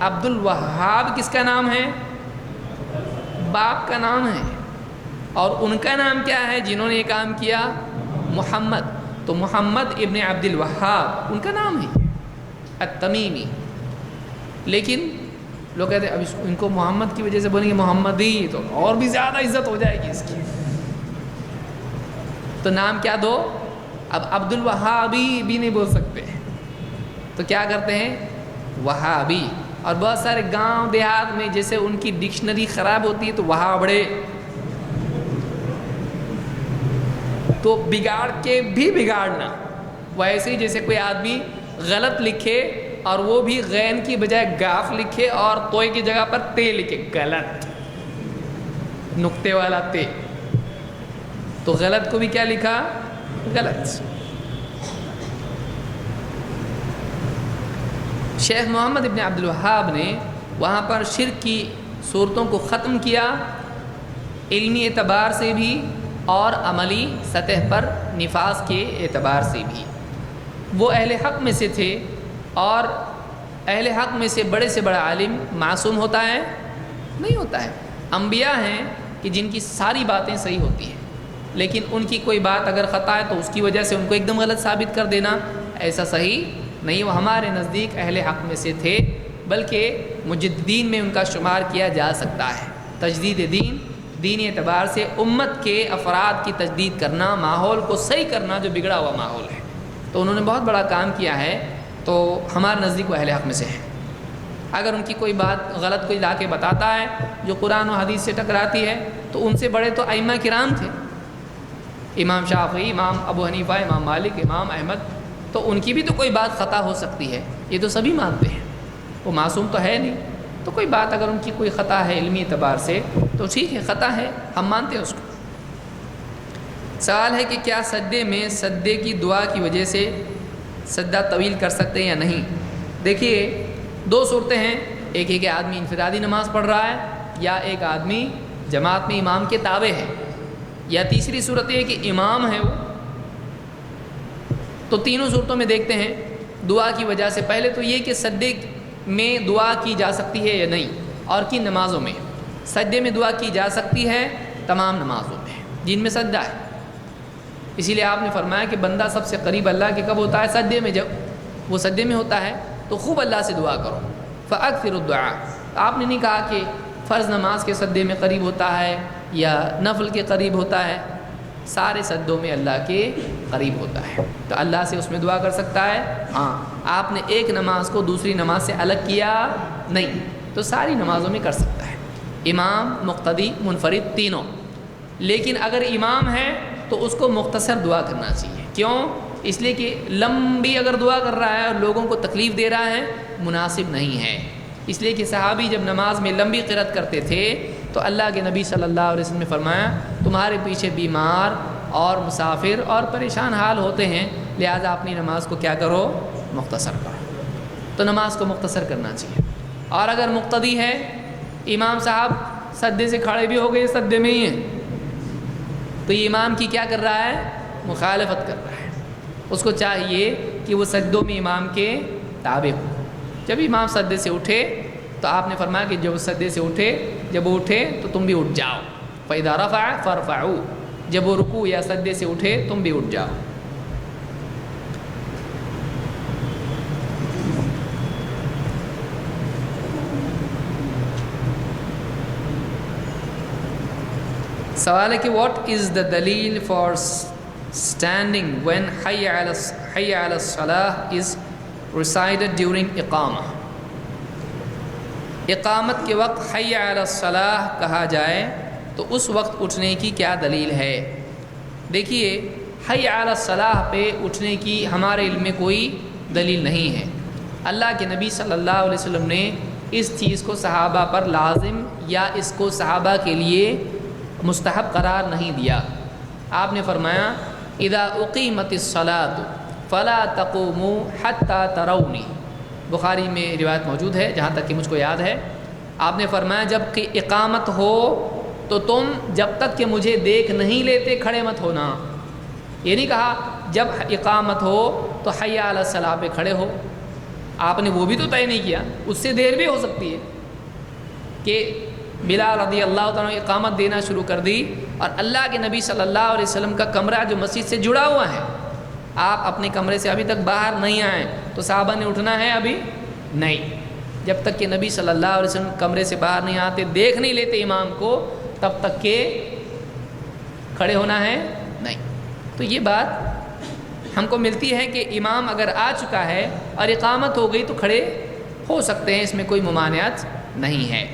عبد الوہاب کس کا نام ہے؟ باپ کا نام ہے. اور ان کا نام کیا ہے جنہوں نے یہ کام کیا؟ محمد. تو محمد ابن عبد الوہاب ان کا نام ہے التمیمی. لیکن لوگ کہتے ہیں اب ان کو محمد کی وجہ سے بولیں گے محمدی تو اور بھی زیادہ عزت ہو جائے گی اس کی، تو نام کیا دو؟ اب عبد الوہابی بھی نہیں بول سکتے تو کیا کرتے ہیں؟ وہابی. اور بہت سارے گاؤں دیہات میں جیسے ان کی ڈکشنری خراب ہوتی ہے تو وہابڑے، تو بگاڑ کے بھی بگاڑنا. ویسے ہی جیسے کوئی آدمی غلط لکھے اور وہ بھی غین کی بجائے گاف لکھے اور توئے کی جگہ پر تے لکھے، غلط، نقطے والا تے، تو غلط کو بھی کیا لکھا؟ غلط. شیخ محمد ابن عبد الوہاب نے وہاں پر شرک کی صورتوں کو ختم کیا، علمی اعتبار سے بھی اور عملی سطح پر نفاذ کے اعتبار سے بھی. وہ اہل حق میں سے تھے، اور اہل حق میں سے بڑے بڑا عالم معصوم ہوتا ہے؟ نہیں ہوتا ہے. انبیاء ہیں کہ جن کی ساری باتیں صحیح ہوتی ہیں، لیکن ان کی کوئی بات اگر خطا ہے تو اس کی وجہ سے ان کو ایک دم غلط ثابت کر دینا ایسا صحیح نہیں. وہ ہمارے نزدیک اہل حق میں سے تھے، بلکہ مجددین میں ان کا شمار کیا جا سکتا ہے. تجدید دینی اعتبار سے امت کے افراد کی تجدید کرنا، ماحول کو صحیح کرنا جو بگڑا ہوا ماحول ہے، تو انہوں نے بہت بڑا کام کیا ہے. تو ہمارے نزدیک وہ اہل حق میں سے ہیں. اگر ان کی کوئی بات غلط کوئی لا کے بتاتا ہے جو قرآن و حدیث سے ٹکراتی ہے تو ان سے بڑے تو ائمہ کرام تھے، امام شافعی، امام ابو حنیفہ، امام مالک، امام احمد، تو ان کی بھی تو کوئی بات خطا ہو سکتی ہے، یہ تو سبھی مانتے ہیں. وہ معصوم تو ہے نہیں، تو کوئی بات اگر ان کی کوئی خطا ہے علمی اعتبار سے تو ٹھیک ہے، خطا ہے، ہم مانتے ہیں اس کو. سوال ہے کہ کیا سجدے میں سجدے کی دعا کی وجہ سے سجدہ طویل کر سکتے ہیں یا نہیں؟ دیکھیے دو صورتیں ہیں، ایک ہے کہ آدمی انفرادی نماز پڑھ رہا ہے، یا ایک آدمی جماعت میں امام کے تابع ہے، یا تیسری صورت یہ ہے کہ امام ہے وہ. تو تینوں صورتوں میں دیکھتے ہیں دعا کی وجہ سے. پہلے تو یہ کہ سجدے میں دعا کی جا سکتی ہے یا نہیں، اور کن نمازوں میں. سجدے میں دعا کی جا سکتی ہے تمام نمازوں میں جن میں سجدہ ہے. اسی لیے آپ نے فرمایا کہ بندہ سب سے قریب اللہ کے کب ہوتا ہے؟ سجدے میں. جب وہ سجدے میں ہوتا ہے تو خوب اللہ سے دعا کرو. فَأَكْثِرُ الدُّعَاء. آپ نے نہیں کہا کہ فرض نماز کے سجدے میں قریب ہوتا ہے یا نفل کے قریب ہوتا ہے، سارے سجدوں میں اللہ کے قریب ہوتا ہے، تو اللہ سے اس میں دعا کر سکتا ہے. ہاں، آپ نے ایک نماز کو دوسری نماز سے الگ کیا نہیں، تو ساری نمازوں میں کر سکتا ہے، امام، مقتدی، منفرد، تینوں. لیکن اگر امام ہے تو اس کو مختصر دعا کرنا چاہیے. کیوں؟ اس لیے کہ لمبی اگر دعا کر رہا ہے اور لوگوں کو تکلیف دے رہا ہے، مناسب نہیں ہے. اس لیے کہ صحابی جب نماز میں لمبی قرات کرتے تھے تو اللہ کے نبی صلی اللہ علیہ وسلم نے فرمایا تمہارے پیچھے بیمار اور مسافر اور پریشان حال ہوتے ہیں، لہذا اپنی نماز کو کیا کرو؟ مختصر کرو. تو نماز کو مختصر کرنا چاہیے. اور اگر مقتدی ہے، امام صاحب سجدے سے کھڑے بھی ہو گئے، سجدے میں ہی ہیں، تو یہ امام کی کیا کر رہا ہے؟ مخالفت کر رہا ہے. اس کو چاہیے کہ وہ سجدوں میں امام کے تابع ہو. جب امام سجدے سے اٹھے تو آپ نے فرمایا کہ جب سجدے سے اٹھے، جب وہ اٹھے تو تم بھی اٹھ جاؤ. فَإِذَا رَفَعَ فَارْفَعُوا. جب وہ رکوع یا سجدے سے اٹھے تم بھی اٹھ جاؤ. سوال ہے کہ واٹ از دا دلیل فار اسٹینڈنگ وین حی علی الصلاح از recited during اقامہ. اقامت کے وقت حی علی الصلاح کہا جائے تو اس وقت اٹھنے کی کیا دلیل ہے؟ دیکھیے حی علی الصلاح پہ اٹھنے کی ہمارے علم میں کوئی دلیل نہیں ہے. اللہ کے نبی صلی اللہ علیہ وسلم نے اس چیز کو صحابہ پر لازم یا اس کو صحابہ کے لیے مستحب قرار نہیں دیا. آپ نے فرمایا اذا اقیمت الصلاۃ فلا تقوموا حتى ترونی. بخاری میں روایت موجود ہے جہاں تک کہ مجھ کو یاد ہے. آپ نے فرمایا جب کہ اقامت ہو تو تم جب تک کہ مجھے دیکھ نہیں لیتے کھڑے مت ہونا. یہ نہیں کہا جب اقامت ہو تو حی علی الصلاح پہ کھڑے ہو. آپ نے وہ بھی تو طے نہیں کیا، اس سے دیر بھی ہو سکتی ہے کہ بلال رضی اللہ تعالیٰ نے اقامت دینا شروع کر دی اور اللہ کے نبی صلی اللہ علیہ وسلم کا کمرہ جو مسجد سے جڑا ہوا ہے، آپ اپنے کمرے سے ابھی تک باہر نہیں آئے تو صحابہ نے اٹھنا ہے ابھی نہیں، جب تک کہ نبی صلی اللہ علیہ وسلم کمرے سے باہر نہیں آتے، دیکھ نہیں لیتے امام کو، تب تک کہ کھڑے ہونا ہے نہیں۔ تو یہ بات ہم کو ملتی ہے کہ امام اگر آ چکا ہے اور اقامت ہو گئی تو کھڑے ہو سکتے ہیں، اس میں کوئی ممانعت نہیں ہے۔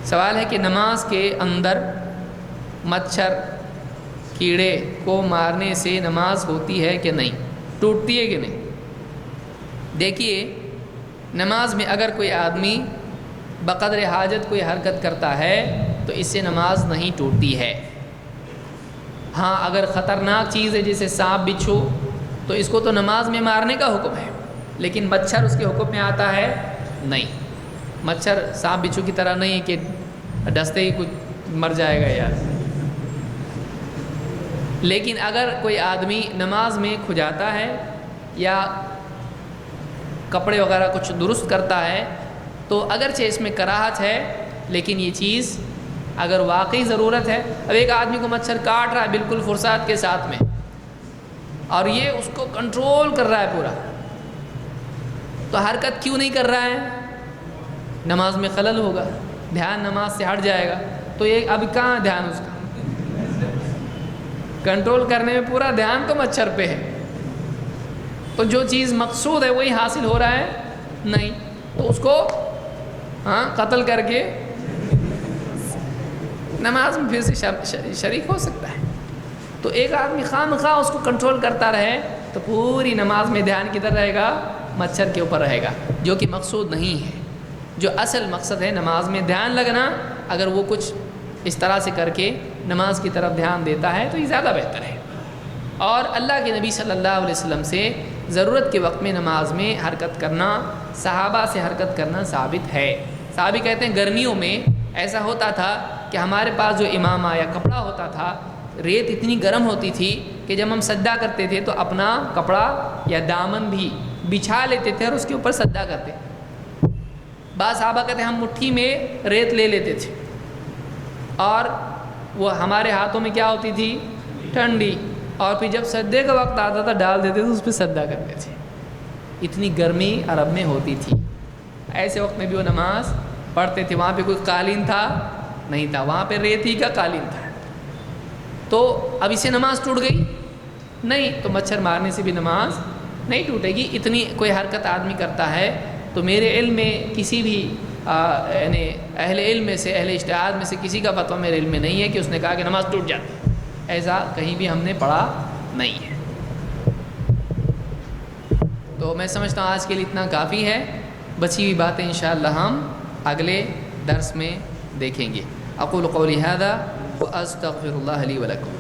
سوال ہے کہ نماز کے اندر مچھر کیڑے کو مارنے سے نماز ہوتی ہے کہ نہیں، ٹوٹتی ہے کہ نہیں؟ دیکھیے، نماز میں اگر کوئی آدمی بقدر حاجت کوئی حرکت کرتا ہے تو اس سے نماز نہیں ٹوٹتی ہے۔ ہاں اگر خطرناک چیز ہے جیسے سانپ بچھو تو اس کو تو نماز میں مارنے کا حکم ہے، لیکن مچھر اس کے حکم میں آتا ہے نہیں۔ مچھر سانپ بچھو کی طرح نہیں ہے کہ ڈستے ہی کچھ مر جائے گا یار۔ لیکن اگر کوئی آدمی نماز میں کھجاتا ہے یا کپڑے وغیرہ کچھ درست کرتا ہے تو اگرچہ اس میں کراہت ہے، لیکن یہ چیز اگر واقعی ضرورت ہے، اب ایک آدمی کو مچھر کاٹ رہا ہے بالکل فرصت کے ساتھ میں اور یہ اس کو کنٹرول کر رہا ہے پورا، تو حرکت کیوں نہیں کر رہا ہے؟ نماز میں خلل ہوگا، دھیان نماز سے ہٹ جائے گا، تو یہ اب کہاں دھیان اس کا؟ کنٹرول کرنے میں پورا دھیان تو مچھر پہ ہے، تو جو چیز مقصود ہے وہی حاصل ہو رہا ہے نہیں، تو اس کو قتل کر کے نماز میں پھر سے شریک ہو سکتا ہے۔ تو ایک آدمی خواہ مخواہ اس کو کنٹرول کرتا رہے تو پوری نماز میں دھیان کدھر رہے گا؟ مچھر کے اوپر رہے گا، جو کہ مقصود نہیں ہے۔ جو اصل مقصد ہے نماز میں دھیان لگنا، اگر وہ کچھ اس طرح سے کر کے نماز کی طرف دھیان دیتا ہے تو یہ زیادہ بہتر ہے۔ اور اللہ کے نبی صلی اللہ علیہ وسلم سے ضرورت کے وقت میں نماز میں حرکت کرنا، صحابہ سے حرکت کرنا ثابت ہے۔ صحابی کہتے ہیں گرمیوں میں ایسا ہوتا تھا کہ ہمارے پاس جو امامہ یا کپڑا ہوتا تھا، ریت اتنی گرم ہوتی تھی کہ جب ہم سجدہ کرتے تھے تو اپنا کپڑا یا دامن بھی بچھا لیتے تھے اور اس کے اوپر سجدہ کرتے۔ بعض صحابہ کہتے ہیں ہم مٹھی میں ریت لے لیتے تھے اور وہ ہمارے ہاتھوں میں کیا ہوتی تھی؟ ٹھنڈی، اور پھر جب سجدے کا وقت آتا تھا ڈال دیتے تھے، اس پہ سجدہ کرتے تھے۔ اتنی گرمی عرب میں ہوتی تھی، ایسے وقت میں بھی وہ نماز پڑھتے تھے۔ وہاں پہ کوئی قالین تھا نہیں تھا، وہاں پہ ریت ہی کا قالین تھا۔ تو اب اسے نماز ٹوٹ گئی نہیں، تو مچھر مارنے سے بھی نماز نہیں ٹوٹے گی۔ اتنی کوئی حرکت آدمی کرتا ہے تو میرے علم میں کسی بھی یعنی اہل علم میں سے، اہل اجتہاد میں سے کسی کا فتویٰ میرے علم میں نہیں ہے کہ اس نے کہا کہ نماز ٹوٹ جاتی، ایسا کہیں بھی ہم نے پڑھا نہیں ہے۔ تو میں سمجھتا ہوں آج کے لیے اتنا کافی ہے، بچی ہوئی باتیں انشاءاللہ ہم اگلے درس میں دیکھیں گے۔ اقول قولی ھذا واستغفر اللہ لی ولکم۔